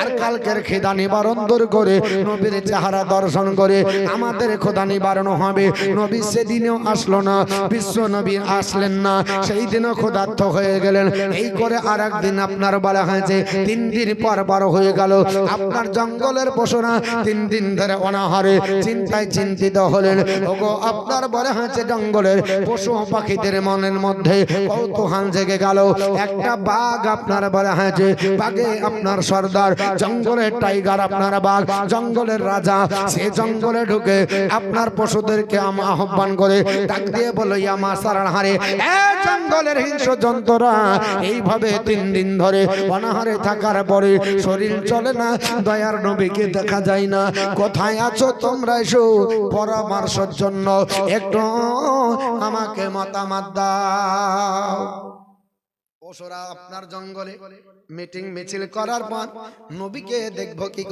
আর কালকের খিদা নিবারণ দূর করে নবীর চেহারা দর্শন করে আমাদের ক্ষুধা নিবারণ হবে। নবী সেদিনও আসলো না, বিশ্ব নবী আসলেন না, সেই দিনও ক্ষুধার্ত হয়ে গেলেন। এই করে আর একদিন আপনার বলা হয়েছে 3 দিন পর বড় হয়ে গেল, আপনার জঙ্গলের পশুরা 3 দিন ধরে অনাহারে চিন্তায় চিন্তিত হলেন। ওগো আপনার বলা হয়েছে জঙ্গলের পশু পাখিদের মনের মধ্যে কৌতূহল জেগে গেল, একটা বাঘ আপনার বলা হয়েছে, বাঘে আপনার সর্দার, জঙ্গলের টাইগার আপনার বাঘ, জঙ্গলের রাজা, সে জঙ্গলে ঢুকে আপনার পশুদেরকে আহ্বান করে ডাক দিয়ে বলো ইয়া মাসারার হারে, এ জঙ্গলের হিংস্র জন্তুরা, এইভাবে 3 দিন ধরে অনাহারে থাকার পরে শরীর চলে না, দয়ার নবীকে দেখা যায় না, কোথায় আছো তোমরা, এসো পরামর্শের জন্য একটু আমাকে মতামত দাও। পশুরা আপনার জঙ্গলে মিটিং মিছিল করার পর নবীকে দেখবো কি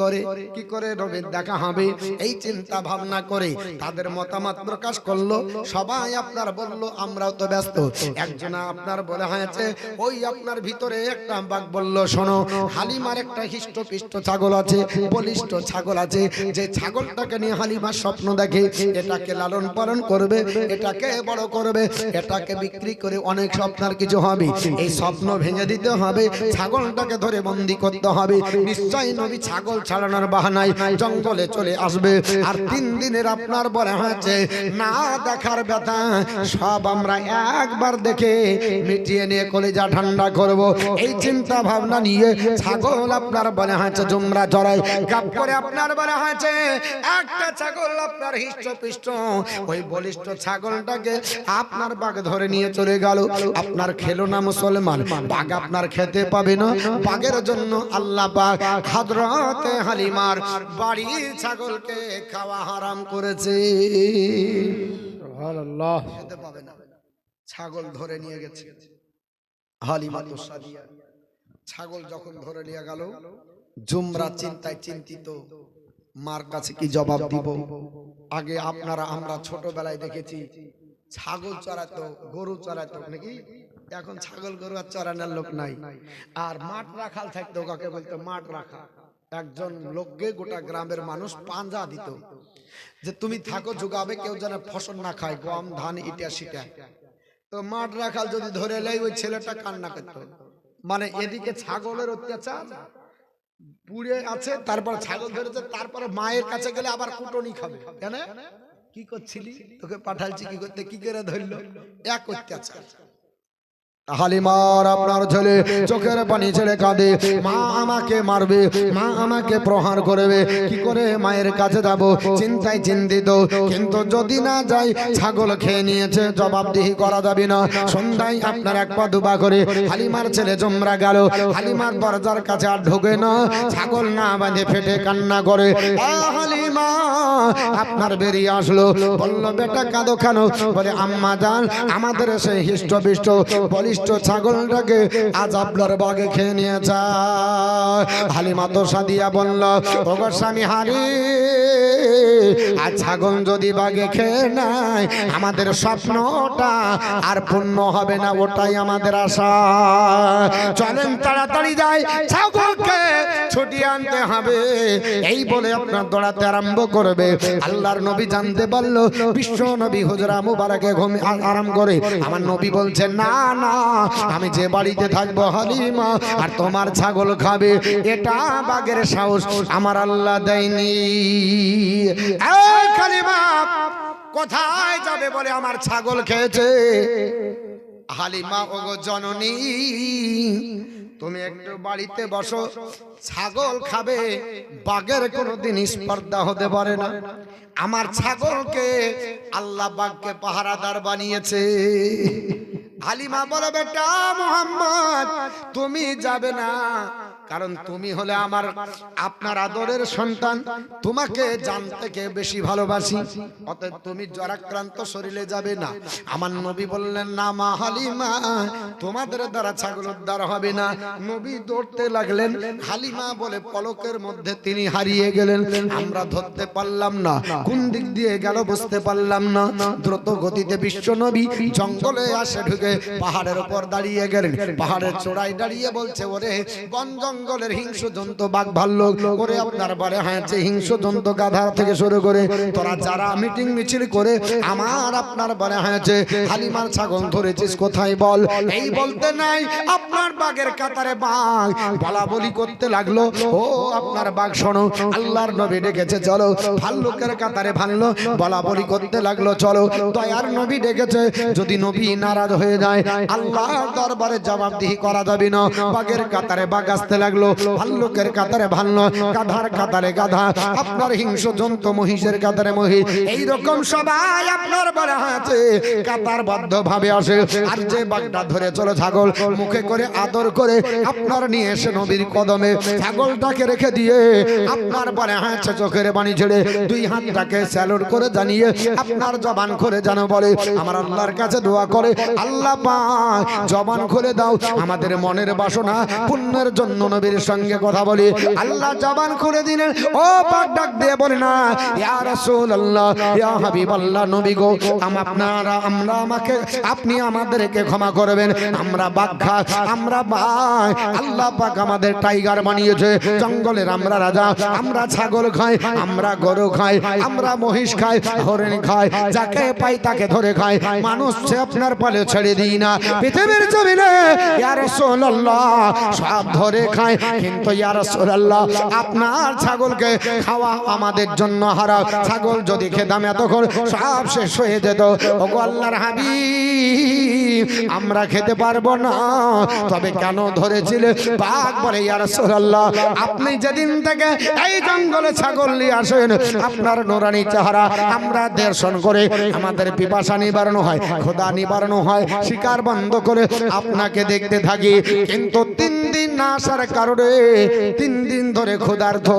করে নবীর দেখা হবে, এই চিন্তা ভাবনা করে তাদের মতামত প্রকাশ করলো। সবাই আপনার বলল আমরাও তো ব্যস্ত। একজনা আপনার বলা হয়েছে ওই আপনার ভিতরে একটা বাঘ বলল শোনো, হালিমার একটা হিষ্টপিষ্ট ছাগল আছে, বলিষ্ঠ ছাগল আছে, যে ছাগলটাকে নিয়ে হালিমার স্বপ্ন দেখে, এটাকে লালন পালন করবে, এটাকে বড় করবে, এটাকে বিক্রি করে অনেক স্বপ্নার কিছু হবে, এই স্বপ্ন ভেঙে দিতে হবে, ছাগলটাকে ধরে বন্দি করতে হবে। নিশ্চয়ই নবী ছাগল ছাড়ানোর বাহানায় জঙ্গলে চলে আসবে। আর 3 দিনের আপনার বলা হয়েছে না দেখার ব্যথা সব আমরা একবার দেখে মিটিয়ে নিয়ে কলেজা ঠান্ডা করব, এই চিন্তা ভাবনা নিয়ে ছাগল আপনার বলা হয়েছে জুমরা জড়াই কাপ করে আপনার বলা হয়েছে একটা ছাগল আপনার হৃষ্টপুষ্ট ওই বলিষ্ঠ ছাগলটাকে আপনার বাঘ ধরে নিয়ে চলে গেল। আপনার খেলো না মুসলমান, বাঘ আপনার খেতে পাবে না। বাঘের জন্য আল্লাহ পাক হযরতে হালিমার বাড়ির ছাগলকে খাওয়া হারাম করেছে। সুবহানাল্লাহ। খেতে পাবে না, ছাগল ধরে নিয়ে গেছে হালিমা তো সাদিয়া। ছাগল যখন ধরে নিয়ে গেল, জুমরা চিন্তায় চিন্তিত, মার কাছে কি জবাব দিব। আগে আপনারা আমরা ছোটবেলায় দেখেছি ছাগল চড়াতো, গরু চড়াতো নাকি, এখন ছাগল গরু আর চড়ানোর লোক নাই। আর মাঠ রাখাল থাকতো, কাকে বলতো মাঠ রাখা। একজন লোককে গোটা গ্রামের মানুষ পাঞ্জা দিত যে তুমি থাকো জোগাবে, কেউ যেন ফসল না খায়, গম ধান ইটা সিটা। তো মাঠ রাখাল যদি ধরে লেয় ওই ছেলেটা কান্না করতো, মানে এদিকে ছাগলের অত্যাচার পুড়ে আছে, তারপর ছাগল ধরেছে, তারপরে মায়ের কাছে গেলে আবার কুটনি খাবে। কেন কি করছিলি, তোকে পাঠালছি কি করতে, কি করে ধরলো, এক অত্যাচার। হালিমার আপনার ছেলে চোখের পানি ছেড়ে কাঁদে, মা আমাকে মারবে, মা আমাকে প্রহার করবে, কি করে মায়ের কাছে যাব, চিন্তায় চিন্তিত। কিন্তু যদি না যাই, ছাগল খেয়ে নিয়েছে, জবাবদিহি করা যাবে না। সন্ধ্যায় আপনার এক পা দুপা করে হালিমার ছেলে জুমরা গেল। হালিমার দরজার কাছে আর ঢোকে না, ছাগল না বাঁধে ফেটে কান্না করে। হালিমা আপনার বেরিয়ে আসলো, বললো বেটা কাঁদো কেন, বলে আম্মা জান আমাদের সেই হিষ্টপিষ্ট বলিষ্ঠ ছাগলটাকে আজ আপনার বাগে খেয়ে নিয়েছে। হালিমা তো সাদিয়া বলল, ওগো স্বামী হারি, আর ছাগল যদি বাগে খেয়ে নেয় আমাদের স্বপ্নটা আর পূর্ণ হবে না, ওটাই আমাদের আশা। চলেন তাড়াতাড়ি যাই, ছাগলকে ছুটিয়ে আনতে হবে। এই বলে আপনার দৌড়াতে আরম্ভ করবে। আল্লাহর নবী জানতে পারলো বিশ্ব নবী হুজরা মুবারকে ঘুম আরাম করে। আমার নবী বলছে না না, আমি যে বাড়িতে থাকবো হালিমা আর তোমার ছাগল খাবে, এটা বাঘের সাহস আমার আল্লাহ দেয়নি। এই হালিমা কোথায় যাবে বলে আমার ছাগল খেয়েছে। হালিমা ওগো জননী, তুমি একটু বাড়িতে বসো, ছাগল খাবে, বাঘের কোনোদিন স্পর্ধা হতে পারে না। আমার ছাগলকে আল্লাহ বাঘকে পাহারাদার বানিয়েছে। হালিমা বলে বেটা মুহাম্মদ তুমি যাবে না, কারণ তুমি হলে আমার আপনার আদরের সন্তান, তোমাকে জান থেকে বেশি ভালোবাসি, অতএব তুমি জ্বরাক্রান্ত শরীরে যাবে না। আমার নবী বললেন না মা হালিমা, তোমাদের দ্বারা ছাগল উদ্ধার হবে না। নবী দৌড়তে লাগলেন, হালিমা বলে পলকের মধ্যে তিনি হারিয়ে গেলেন। আমরা ধরতে পারলাম না, কোন দিক দিয়ে গেল বুঝতে পারলাম না। দ্রুত গতিতে বিশ্ব নবী জঙ্গলে আসে ঢুকে পাহাড়ের উপর দাঁড়িয়ে গেলেন। পাহাড়ের চূড়ায় দাঁড়িয়ে বলছে, ওরে বন জঙ্গলের হিংস্র জন্তু বাঘ ভাল্লুক, ওরে আপনার বারে হয়েছে হিংস্র জন্তু গাধা থেকে শুরু করে তোরা যারা মিটিং মিছিল করে আমার আপনার বারে হয়েছে হালিমার ছাগল ধরেছিস কোথায় বল। এই বলতে নাই আপনার বাঘের কাতারে বাঘ বলা বলি করতে লাগলো। ও আপনার বাঘ শোনো, আল্লাহর নবী ডেকেছে চলো। ভাল্লুকের কাতারে ভাল্লো বলা বলি করতে লাগলো চলো। দয়ার নবী ডেকেছে, যদি নবী নারাজ হয়ে যায় আল্লাহর দরবারে জবাবদিহি করা যাবে না। বাঘের কাতারে বাঘ আসতে লাগলো, ভাল্লুকের কাতারে ভাল্লুক, গাধার কাতারে গাধা, আপনার হিংস্র জন্তু মহিষের কাতারে মহিষ, এইরকম সবাই আপনার বলা আছে কাতারবদ্ধ ভাবে আসে। আর যে বাঘটা ধরে চলো ছাগল মুখে করে আদর করে আপনার নিয়ে এসে নবীর কদমে ছাগলটাকে রেখে দিয়ে আপনার বলে হাঁটছে চোখের পানি ছেড়ে দুই হাতটাকে স্যালুট করে জানিয়ে আপনার জবান খুলে যেন বলে আমার আল্লাহর কাছে দোয়া করে, আল্লাহ পাক জবান খুলে দাও, আমাদের মনের বাসনা পূর্ণের জন্য নবীর সঙ্গে কথা বলি, আল্লাহ জবান খুলে দিলেন, ও পাক ডাক দিয়ে বলে না, ইয়া রাসূলুল্লাহ, ইয়া হাবিবাল্লাহ, নবী গো, আপনি আমাদেরকে ক্ষমা করবেন, আমরা বাঘা, আমরা বাঘ, আল্লাহ পাক আমাদের টাইগার বানিয়েছে, জঙ্গলের আমরা রাজা, আমরা ছাগল খাই, আমরা গরু খাই, আমরা মহিষ খাই, হরিণ খাই, যাকে পাই তাকে ধরে খাই, মানুষ আপনার পালে ছেড়ে দিই না, পৃথিবীর জমিনে ইয়া রাসূলুল্লাহ সব ধরে খাই, কিন্তু ইয়া রাসূলুল্লাহ আপনার ছাগলকে খাওয়া আমাদের জন্য হারাম, ছাগল যদি খেতাম এতক্ষণ সব শেষ হয়ে যেত। ওগো আল্লাহর হাবিব, আমরা খেতে পারবো না, তবে কেন ধরেছিলে? বাঘ বলে, ইয়া রাসূলুল্লাহ আপনি যেদিন থেকে এই জঙ্গলে ছাগল নিয়ে আসেন, আপনার নূরানি চেহারা আমরা দর্শন করে আমাদের পিপাসা নিবারণ হয়, ক্ষুধা নিবারণ হয়, শিকার বন্ধ করে আপনাকে দেখতে থাকি, কিন্তু 3 দিন না আসার কারণে 3 দিন ধরে ক্ষুধার্ত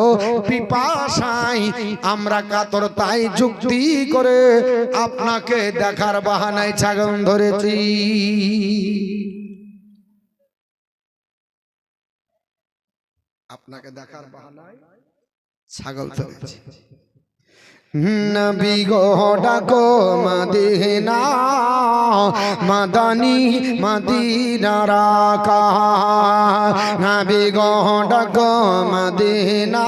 পিপাসায় আমরা কাতর, তাই যুক্তি করে আপনাকে দেখার বাহানায় ছাগল ধরেছি। আপনাকে দেখার বাহানায় ছাগল ধরেছি। নবী গো ডাকো মদিনা, মাদানী মদিনার আকা, নবী গো ডাকো মদিনা,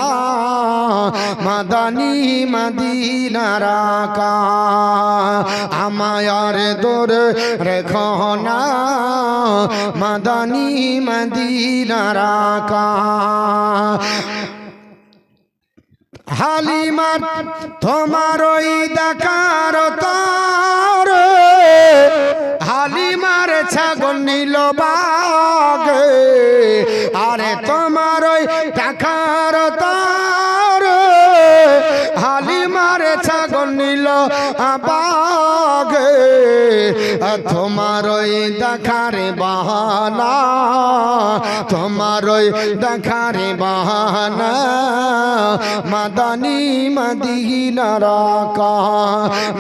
মাদানী মদিনার আকা, আমায়ার দূর রেখো না, মাদানী মদিনার আকা। হালিমার তোমার ওই দেখার তার, হালিমার ছাগল নিল বাঘ, আরে তোমার ওই দেখার তার, হালিমার ছাগল নিল বাঘ, তোমার ওই দেখার বাহানা, তোমার ওই দেখার বাহানা, মাদানী মদিনার আকা,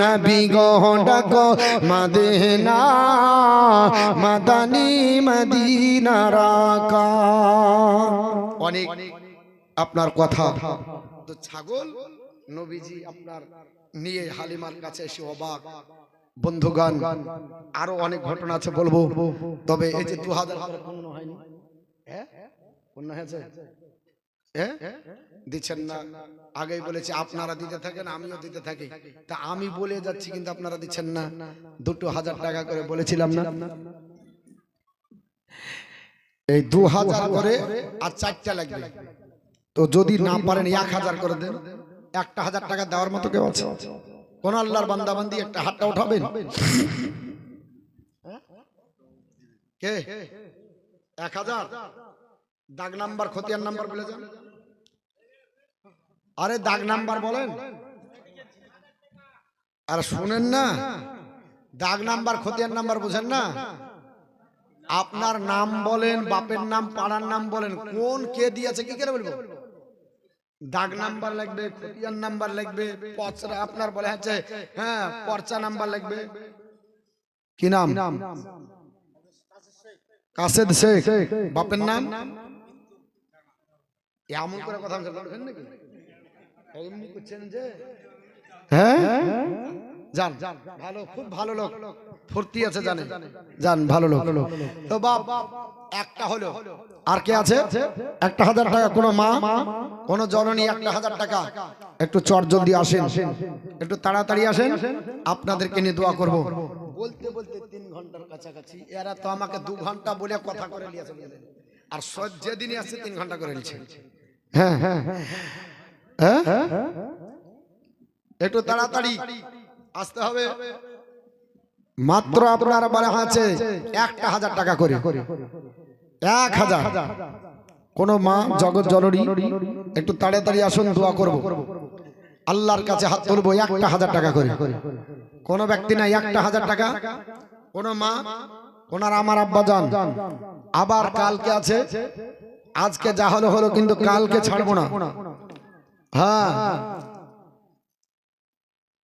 নবী গো ডাকো মদিনা, মাদানী মদিনার আকা। অনেক আপনার কথা তো ছাগল নবীজি আপনার নিয়ে হালিমার কাছে এসে অবাক। বন্ধুগণ, আরো অনেক ঘটনা আছে বলবো, তবে এই যে 2000 পূর্ণ হয়নি, হ্যাঁ পূর্ণ হয়েছে, দিচ্ছেন না, আগেই বলেছি আপনারা দিতে থাকেন, আমিও দিতে থাকি, তা আমি বলে যাচ্ছি কিন্তু আপনারা দিচ্ছেন না। 2000 টাকা করে বলেছিলাম না, এই 2000 করে আর 4টা লাগবে, তো যদি না পারেন 1000 করে দেন। 1000 টাকা দেওয়ার মতো কেউ আছে? কোন আল্লাহর বান্দা বান্দি একটা হাতটা উঠাবেন? কে? 1000 দাগ নাম্বার, খতিয়ান নাম্বার বলে যান। আরে দাগ নাম্বার বলেন, আর শুনেন না, দাগ নাম্বার খতিয়ান নাম্বার বুঝেন না? আপনার নাম বলেন, বাপের নাম, পাড়ার নাম বলেন, কোন কে দিয়েছে কি করে বলবো? দাগ নাম্বার লাগবে, খতিয়ান নাম্বার লাগবে, পচরা আপনার বলে আছে, হ্যাঁ পর্চা নাম্বার লাগবে। কি নাম? কাসেদ শেখ। বাপের নাম? এমন করে কথা বলছেন নাকি? এমনি করছেন যে, হ্যাঁ যান, ভালো, খুব ভালো লোক, ফুর্তি আছে, জানে যান, ভালো লোক। তো বাপ একটা হলো, আর কে আছে? 1000 টাকা। কোন মা, কোন জননী 1000 টাকা। একটু চট জলদি আসেন, একটু তাড়াতাড়ি আসেন, আপনাদেরকে নিয়ে দোয়া করব। বলতে বলতে 3 ঘন্টার কাছাকাছি, এরা তো আমাকে 2 ঘন্টা বলে কথা করে নিয়েছে, আর যেদিনই আসছে 3 ঘন্টা করে নিচ্ছে। হ্যাঁ হ্যাঁ হ্যাঁ, একটু তাড়াতাড়ি আসতে হবে। মাত্র আপনার বলা আছে 1000 টাকা করে, 1000। কোন মা, জগৎ জননী, একটু তাড়াতাড়ি আসুন, দোয়া করব, আল্লাহর কাছে হাত তুলবো। 1000 টাকা করে। কোন ব্যক্তি না 1000 টাকা। কোন মা, ওনার আমার আব্বা যান। আবার কালকে আছে, আজকে যা হলো হলো, কিন্তু কালকে ছাড়বো না। হ্যাঁ,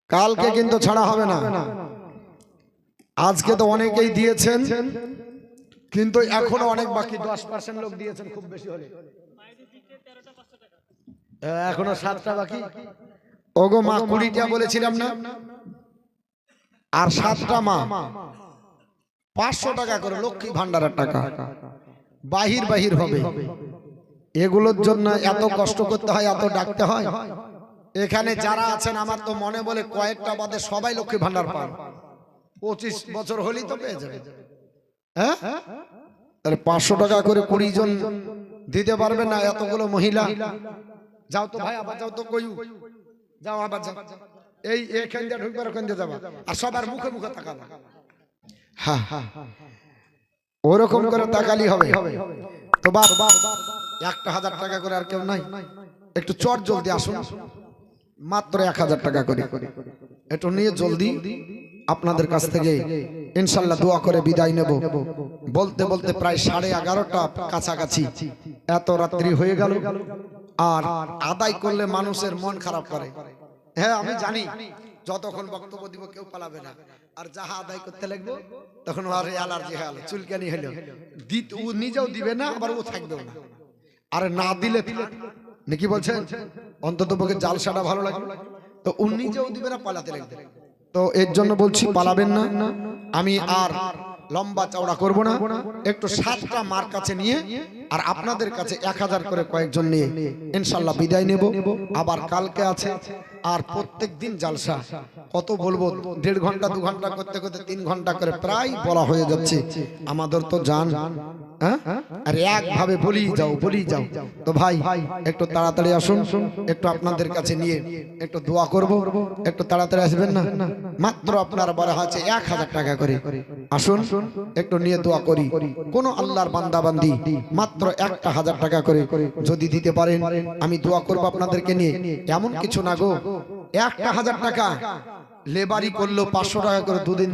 কালকে কিন্তু ছাড়া হবে না। আজকে তো অনেকেই দিয়েছেন, কিন্তু এখনো অনেক বাকি, 10% লোক দিয়েছেন খুব বেশি হলে, এখনো 7টা বাকি। ওগো মা 20টা বলেছিলাম না, আর 7টা মা 500 টাকা করে লক্ষ্মী ভান্ডারের টাকা বাহির বাহির হবে। এগুলোর জন্য এত কষ্ট করতে হয়, এত ডাকতে হয়। এখানে যারা আছেন আমার তো মনে বলে কয়েকটা বাদে সবাই লক্ষ্মী ভান্ডার পান, 25 বছর হলেই তো পেয়ে যাবে। হ্যাঁ, তাহলে 500 টাকা করে 20 জন দিতে পারবে না এতগুলো মহিলা? যাও তো ভাই, আবার যাও তো, কইউ যাও, আবার যাও, এই এখান দিয়ে ঢুকবার ওখান দিয়ে যাবা, আর সবার মুখে মুখে তাকাবা। হ্যাঁ হ্যাঁ, ওরকম করে তাকালি হবে। তো বাপ 1000 টাকা করে, আর কেউ নাই? একটু চট জলদি আসুন, মাত্র 1000 টাকা করে একটু নিয়ে জলদি আপনাদের কাছ থেকে ইনশাল্লাহ দোয়া করে বিদায় নেব। বলতে বলতে প্রায় 11:30টা কাছাকাছি, এত রাত্রি হয়ে গেল। আর আদায় করলে মানুষের মন খারাপ করে। হ্যাঁ আমি জানি, যতক্ষণ বক্তব্য দিব কেউ পালাবে না, আর যাহা আদায় করতে লাগবে তখন আর অ্যালার্জি হলো, চুলকানি হলো, ও নিজেও দিবে না, আবার ও থাকবেও না। আরে না দিলে নাকি বলছেন, অন্তত পক্ষে জালসাটা ভালো লাগবে, তো ও নিজেও দিবে না, পালাতে লাগবে। তো এর জন্য বলছি পালাবেন না। আমি আর লম্বা চওড়া করব না, একটু 7টা মার কাছে নিয়ে আর আপনাদের কাছে 1000 করে কয়েকজন নিয়ে ইনশাল্লাহ বিদায় নেব। আবার কালকে আছে, আর প্রত্যেক দিন জালসা। কত বলবো, 1.5 ঘন্টা 2 ঘন্টা করতে করতে 3 ঘন্টা করে প্রায় বলা হয়ে যাচ্ছে। আমাদের তো জান, হ্যাঁ, আর একভাবে বলি যাও। তো ভাই একটু তাড়াতাড়ি আসুন, একটু আপনাদের কাছে নিয়ে একটু দোয়া করব, একটু তাড়াতাড়ি আসবেন না? মাত্র আপনার বলা হচ্ছে 1000 টাকা করে, আসুন একটু নিয়ে দোয়া করি। কোন আল্লাহর বান্দা বান্দি মাত্র 1000 টাকা করে যদি দিতে পারেন, আমি দোয়া করব আপনাদেরকে নিয়ে। এমন কিছু না গো, 1000 টাকা লেবারি করলো 500 টাকা করে, দুদিন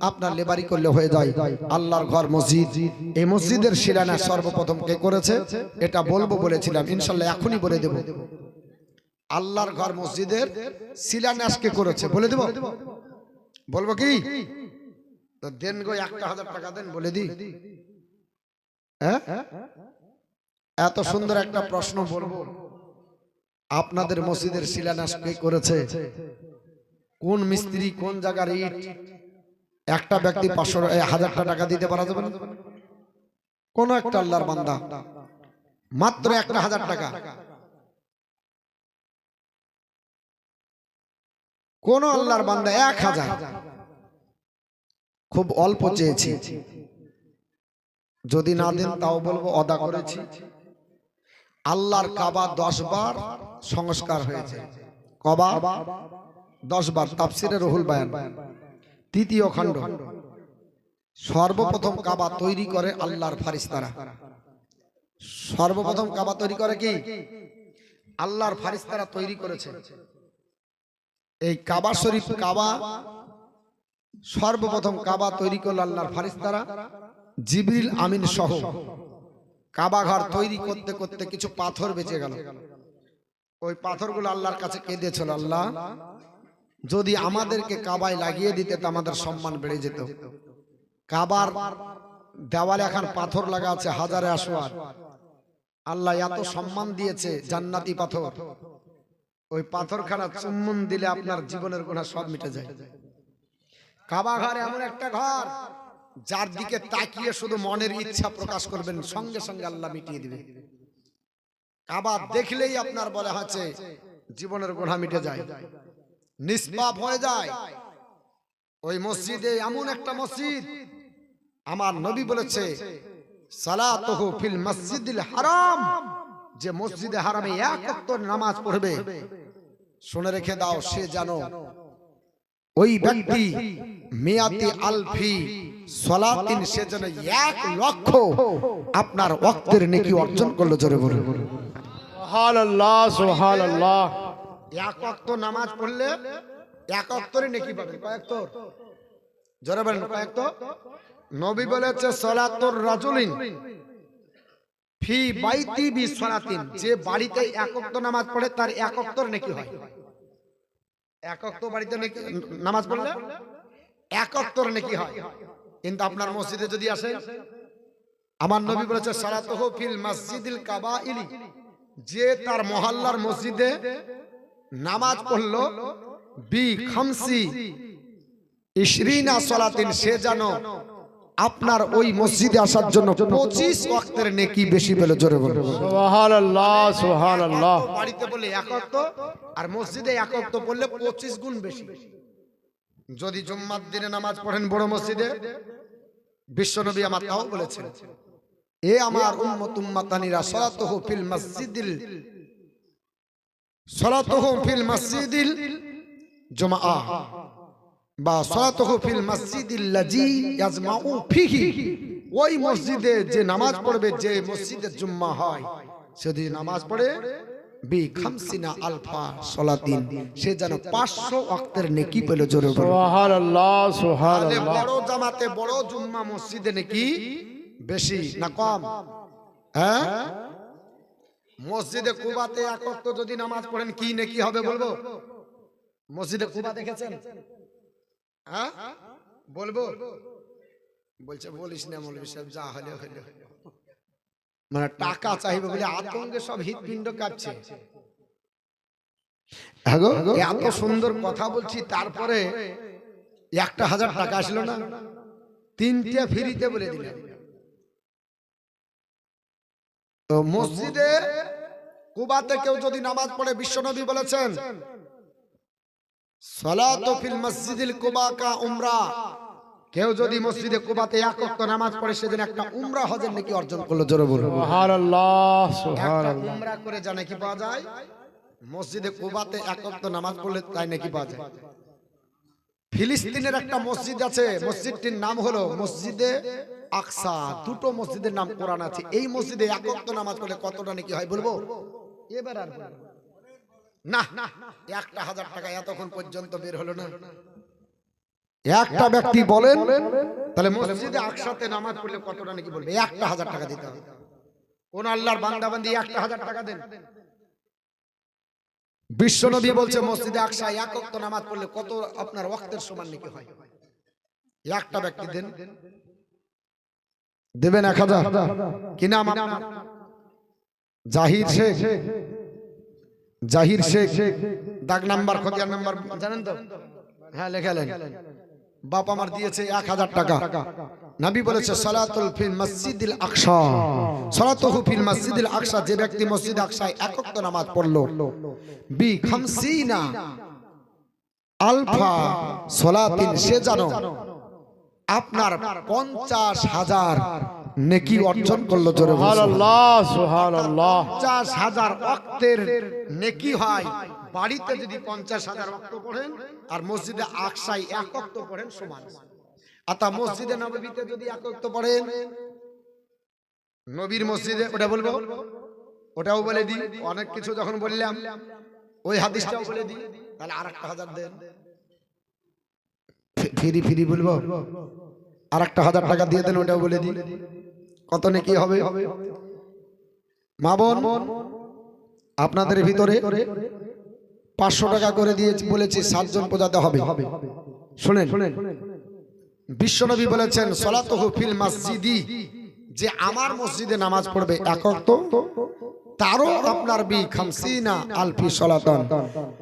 আপনার লেবারি করলে হয়ে যায়। আল্লাহর ঘর মসজিদ, এই মসজিদের শিলান্যাস সর্বপ্রথম কে করেছে এটা বলবো বলেছিলাম, ইনশাল্লাহ এখনই বলে দেব। আল্লাহর ঘর মসজিদের শিলান্যাস কে করেছে বলে দেব? বলবো কি? তো দেন গো, 1000 টাকা দেন, বলে দি। হ্যাঁ, এত সুন্দর একটা প্রশ্ন বলবো, আপনাদের মসজিদের শিলান্যাস কে করেছে? কোন মিস্ত্রি, কোন জায়গার ইট? একটা ব্যক্তি 500 টাকা দিতে পারা যাবে না? কোন একটা আল্লাহর বান্দা মাত্র 1000 টাকা, কোন আল্লাহর বান্দা 1000, খুব অল্প চেয়েছি, যদি না দেন তাও বলবো অদা করেছি। আল্লাহর কাবা 10 বার সংস্কার হয়েছে, কবা 10 বার। তাফসিরে রুহুল বায়ান 3য় খণ্ড। সর্বপ্রথম কাবা তৈরি করে আল্লাহর ফারিস্তারা। সর্বপ্রথম কাবা তৈরি করে কি? আল্লাহর ফারিস্তারা তৈরি করেছে। এই কাবা শরীফ, কাবা সর্বপ্রথম কাবা তৈরি করলো আল্লাহর ফারিস্তারা, জিবরিল আমিন সহ। কাবা ঘর তৈরি করতে করতে কিছু পাথর বেঁচে গেল। ওই পাথরগুলো আল্লাহর কাছে কেঁদেছিল, আল্লাহ যদি আমাদেরকে কাবায় লাগিয়ে দিতে তো আমাদের সম্মান বেড়ে যেত। কাবার দেওয়ালে এখন পাথর লাগা আছে, হাজারে আসোয়ার। আল্লাহ এত সম্মান দিয়েছে, জান্নাতি পাথর। ওই পাথরখানা চুম্বন দিলে আপনার জীবনের গুনাহ সব মিটে যায়। কাবা ঘর এমন একটা ঘর, যার দিকে তাকিয়ে শুধু মনের ইচ্ছা প্রকাশ করবেন, সঙ্গে সঙ্গে আল্লাহ মিটিয়ে দিবে। কাবা দেখলেই আপনার বলা হচ্ছে জীবনের গুনাহ মিটে যায়, নিষ্পাপ হয়ে যায়। ওই মসজিদে, এমন একটা মসজিদ, আমার নবী বলেছে সালাতুহু ফিল মসজিদিল হারাম, যে মসজিদে হারামে 1 ওয়াক্ত নামাজ পড়বে, শুনে রেখে দাও, সে জানো ওই ব্যক্তি মিয়াতি আলফি সালাতিন, সে যেন 1 লক্ষ আপনার ওয়াক্তের নেকি অর্জন করলো। জোরে বলুন সুবহানাল্লাহ, সুবহানাল্লাহ। 1 ওয়াক্ত নামাজ পড়লে 1 ওয়াক্তের নেকি পাবেন। কয়েকত? জোরে বলেন কয়েকত? নবী বলেছে সালাতুর রাজুলিন ফি বাইতি বি সালাতিন, যে বাড়িতে 1 ওয়াক্ত নামাজ পড়ে তার 1 ওয়াক্তের নেকি হয়। 1 ওয়াক্ত বাড়িতে নামাজ পড়লে 1 ওয়াক্তের নেকি হয়। কিন্তু আপনার মসজিদে যদি আসেন আমার নবী বলেছে সালাতুহু ফিল মসজিদিল কাবাইলি, যে তার মহল্লার মসজিদে নামাজ পড়লো বি খামসি ইশরিনা সালাতিন, সে যেন আপনার ওই মসজিদে আসার জন্য 25 ওয়াক্তের নেকি বেশি পেল। জোরে বলুন সুবহানাল্লাহ সুবহানাল্লাহ। বাড়িতে বলে এক ওয়াক্ত আর মসজিদে এক ওয়াক্ত পড়লে 25 গুণ বেশি। যদি জুম্মার দিনে নামাজ পড়েন বড় মসজিদে, বিশ্বনবী আমার তাও বলেছেন, এ আমার উম্মত উম্মাতানিরা সালাতুহু ফিল মসজিদিল জুমআ বা সালাতুহু ফিল মসজিদিল্লাযী ইয়াজমাউ ফিহি, ওই মসজিদে যে নামাজ পড়বে, যে মসজিদে জুম্মা হয়, সেদিন নামাজ পড়ে বি খামসিনা আলফা সালাতিন, সে যেন 500 ওয়াক্তের নেকি পেল। জোরে বলুন সুবহানাল্লাহ সুবহানাল্লাহ। বড় জামাতে বড় জুম্মা মসজিদে নেকি বেশি না কম? হ্যাঁ, মসজিদে কুবাতে এক ওয়াক্ত যদি নামাজ পড়েন কি নেকি হবে বলবো? মসজিদে কুবা দেখেছেন? হ্যাঁ বলবো? বলছে বলিস না মৌলভী সাহেব, যা হলে হলো। মানে টাকা চাইবে বলে আতঙ্কে সব হৃৎপিণ্ড কাঁপছে। এত সুন্দর কথা বলছি, তারপরে 1000 টাকা আসলো না, 3টে ফ্রিতে বলে দিলেন। তো মসজিদে কুবাতে কেউ যদি নামাজ পড়ে, বিশ্বনবী বলেছেন সালাতু ফিল মসজিদিল কুবা কা উমরা, কেউ যদি মসজিদে কুবাতে এক ওয়াক্ত নামাজ পড়ে, সেদিন একটা উমরা হজের নেকি অর্জন করলো। জোরে বলুন সুবহানাল্লাহ একটা সুবহানাল্লাহ। উমরা করে যা নাকি পাওয়া যায়, মসজিদে কুবাতে এক ওয়াক্ত নামাজ পড়লে তাই নাকি পাওয়া যায়। ফিলিস্তিনের একটা মসজিদ আছে, মসজিদটির নাম হলো মসজিদে আকসা। দুটো মসজিদের নাম কোরআন আছে। এই মসজিদে এক ওয়াক্ত নামাজ পড়লে কতটা নাকি হয় বলবো? এবার আর বলবো না, 1000 টাকা এতক্ষণ পর্যন্ত বের হলো না। একটা ব্যক্তি বলেন তাহলে মসজিদে আকসাতে নামাজ পড়লে কতটা নাকি বলবে? 1000 টাকা দিতে হবে। কোন আল্লাহর বান্দা বান্দি 1000 টাকা দেন? বিশ্বনবী বলছে মসজিদে আকসায় এক ওয়াক্ত নামাজ পড়লে কত আপনার ওয়াক্তের সমান নাকি হয়। একটা ব্যক্তি দেন, দেবেন 1000। কি নাম আপনার? জাহির শেখ। জাহির শেখ, দাগ নাম্বার খতিয়ান নাম্বার জানেন তো? হ্যাঁ লেখালেন। বাপ আমার দিয়েছে 1000 টাকা। নবী বলেছে সালাতুল ফিল মসজিদিল আকসা, সালাতুহু ফিল মসজিদিল আকসা, যে ব্যক্তি মসজিদ আকসায় এক ওয়াক্ত নামাজ পড়লো বি খামসিনা আলফা সালাতিন, সে যেন আপনার 50,000 নেকি অর্জন করলো। জোরে সুবহানাল্লাহ সুবহানাল্লাহ। 50,000 ওয়াক্তের নেকি হয়। বাড়িতে যদি 50,000 ওয়াক্ত পড়েন আর মসজিদে আকসায় এক ওয়াক্ত পড়েন সমান। আতা মসজিদে নববীতে যদি এক ওয়াক্ত পড়েন, নবীর মসজিদে, ওটা বলবো? ওটাও বলে দিই। অনেক কিছু যখন বললাম ওই হাদিসটাও বলে দিই, তাহলে আরেকটা 1000 দেন। ফ্রি বলবো? আরেকটা 1000 টাকা দিয়ে দেন, ওটাও বলে দিই। কত নেকি হবে? মা বোন, আপনাদের ভিতরে 500 টাকা করে দিয়ে বলেছি 7 জন বোঝাতে হবে। শুনেন, বিশ্বনবী বলেছেন সালাতুহু ফিল মসজিদি, যে আমার মসজিদে নামাজ পড়বে এক ওয়াক্ত, তারও আপনার বি খামসিনা আলফি সালাতান,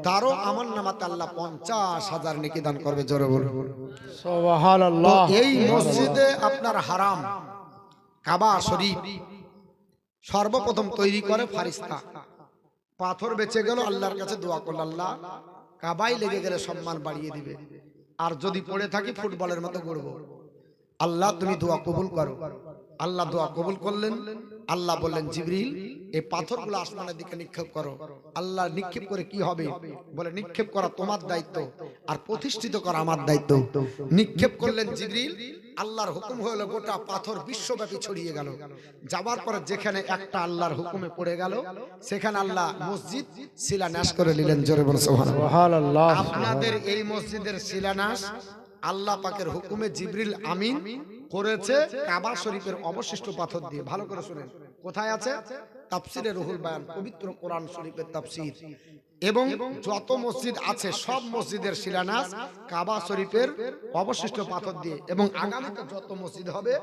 তারও আমার নামাতে আল্লাহ 50,000 নেকি দান করবে। জোরে বলুন সুবহানাল্লাহ। এই মসজিদে আপনার হারাম কাবা শরীফ সর্বপ্রথম তৈরি করে ফারিস্তা। পাথর বেঁচে গেল, আল্লাহর কাছে দোয়া করল, আল্লাহ কাবায় লেগে গেলে সম্মান বাড়িয়ে দিবে, আর যদি পড়ে থাকি ফুটবলের মতো গড়বো। আল্লাহ তুমি দোয়া কবুল করো। আল্লাহ দোয়া কবুল করলেন। আল্লাহ বললেন জিবরিল, এই পাথরগুলো আসমানের দিকে নিক্ষেপ করো। আল্লাহ নিক্ষেপ করে কি হবে? বলে নিক্ষেপ করা তোমার দায়িত্ব আর প্রতিষ্ঠিত করা আমার দায়িত্ব। নিক্ষেপ করলেন জিবরিল, আল্লাহর হুকুম হলো গোটা পাথর বিশ্বব্যাপী ছড়িয়ে গেল। যাবার পরে যেখানে একটা আল্লাহর হুকুমে পড়ে গেল, সেখানে আল্লাহ মসজিদ শিলান্যাস করে নিলেন। জোরে বলো সুবহানাল্লাহ। আপনাদের এই মসজিদের শিলান্যাস আল্লাহ পাকের হুকুমে জিবরিল আমিন করেছে কাবা শরীফের অবশিষ্ট পাথর দিয়ে। ভালো করে শুনেন। কোথায় আছে? তাফসিরে রুহুল বায়ান, পবিত্র কোরআন শরীফের তাফসির। এবং যত মসজিদ আছে সব মসজিদের শিলান্যাস কাবা শরীফের অবশিষ্ট পাথর দিয়ে, এবং আগামীতে যত মসজিদ হবে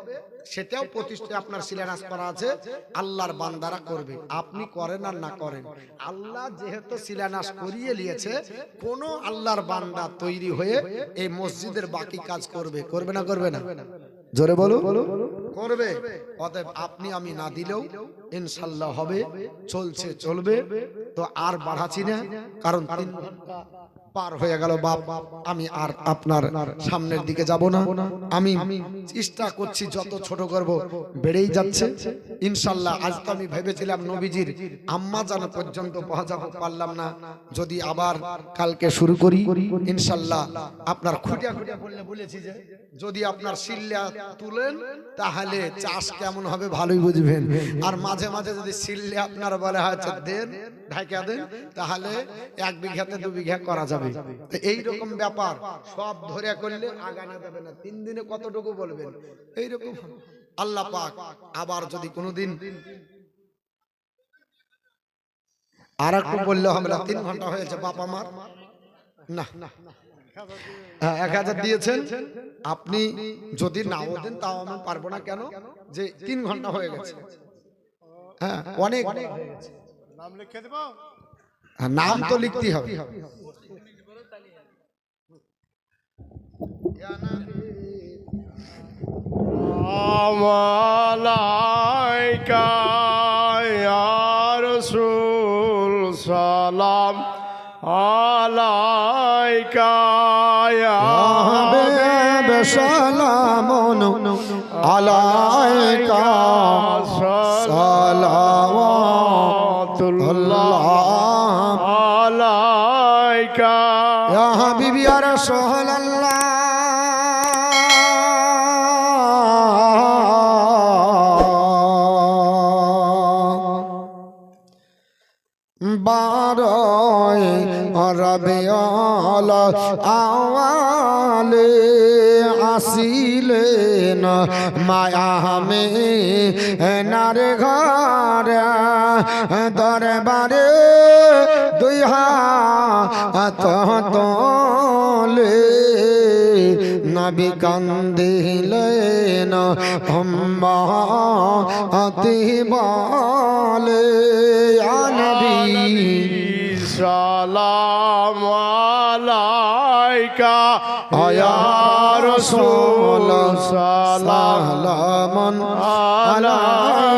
সেটাও প্রতিষ্ঠা আপনার শিলান্যাস করা আছে, আল্লাহর বান্দারা করবে। আপনি করেন আর না করেন, আল্লাহ যেহেতু শিলান্যাস করিয়ে নিয়েছে, কোন আল্লাহর বান্দা তৈরি হয়ে এই মসজিদের বাকি কাজ করবে, করবে না করবে না? জোরে বলো, করবে। অতএব আপনি আমি না দিলেও ইনশাল্লাহ হবে, চলছে চলবে। তো আর বাড়াচ্ছি না, কারণ 3 ঘন্টা পার হয়ে গেল বাপ, আমি আর আপনার সামনের দিকে যাব না। আমি চেষ্টা করছি যত ছোট করব, বেড়েই যাচ্ছে ইনশাল্লাহ। আজ তো আমি ভেবেছিলাম নবীজির আম্মা জানা পর্যন্ত পৌঁছাতে পারলাম না, যদি আবার কালকে শুরু করি ইনশাল্লাহ। আপনার খুঁটিয়া খুঁটিয়া বললে বলেছি যে যদি আপনার সিল্লা তুলেন তাহলে চাষ কেমন হবে ভালোই বুঝবেন, আর মাঝে মাঝে যদি সিল্লে আপনার বলা হয় দেন ঢাকা দেন, তাহলে 1 বিঘাতে 2 বিঘা করা যাবে। তো এইরকম ব্যাপার সব ধরে করলে আগানো যাবে না। 3 দিনে কতটুকু বলবেন, এইরকম আল্লাহ পাক আবার যদি কোনোদিন আর একটু বললে হবে না। 3 ঘন্টা হয়েছে বাপ আমার, না 1000 দিয়েছেন আপনি, যদি নাও দেন তাও আমি পারবো না। কেন? যে 3 ঘন্টা হয়ে গেছে। হ্যাঁ, অনেক নাম লিখে দেব, নাম তো লিখতেই হবে। আমালাইকা ইয়া রাসূল সালাম আলাইকা ইয়া হাবিব সালামুন আলাইকা সালাওয়াতুল্লাহ আলাইকা ইয়া হাবিবি ইয়া রাসূলুল্লাহ। বারোয় রবিউল আউয়ালে আসিলেন মায়ামে নার ঘরে, দরবারে 2 হাত তোলে নবী কান্দিলেন উম্মতি বলে ইয়া নবী সালাম আলাইকা ইয়া রাসূল সালাম আলাইকা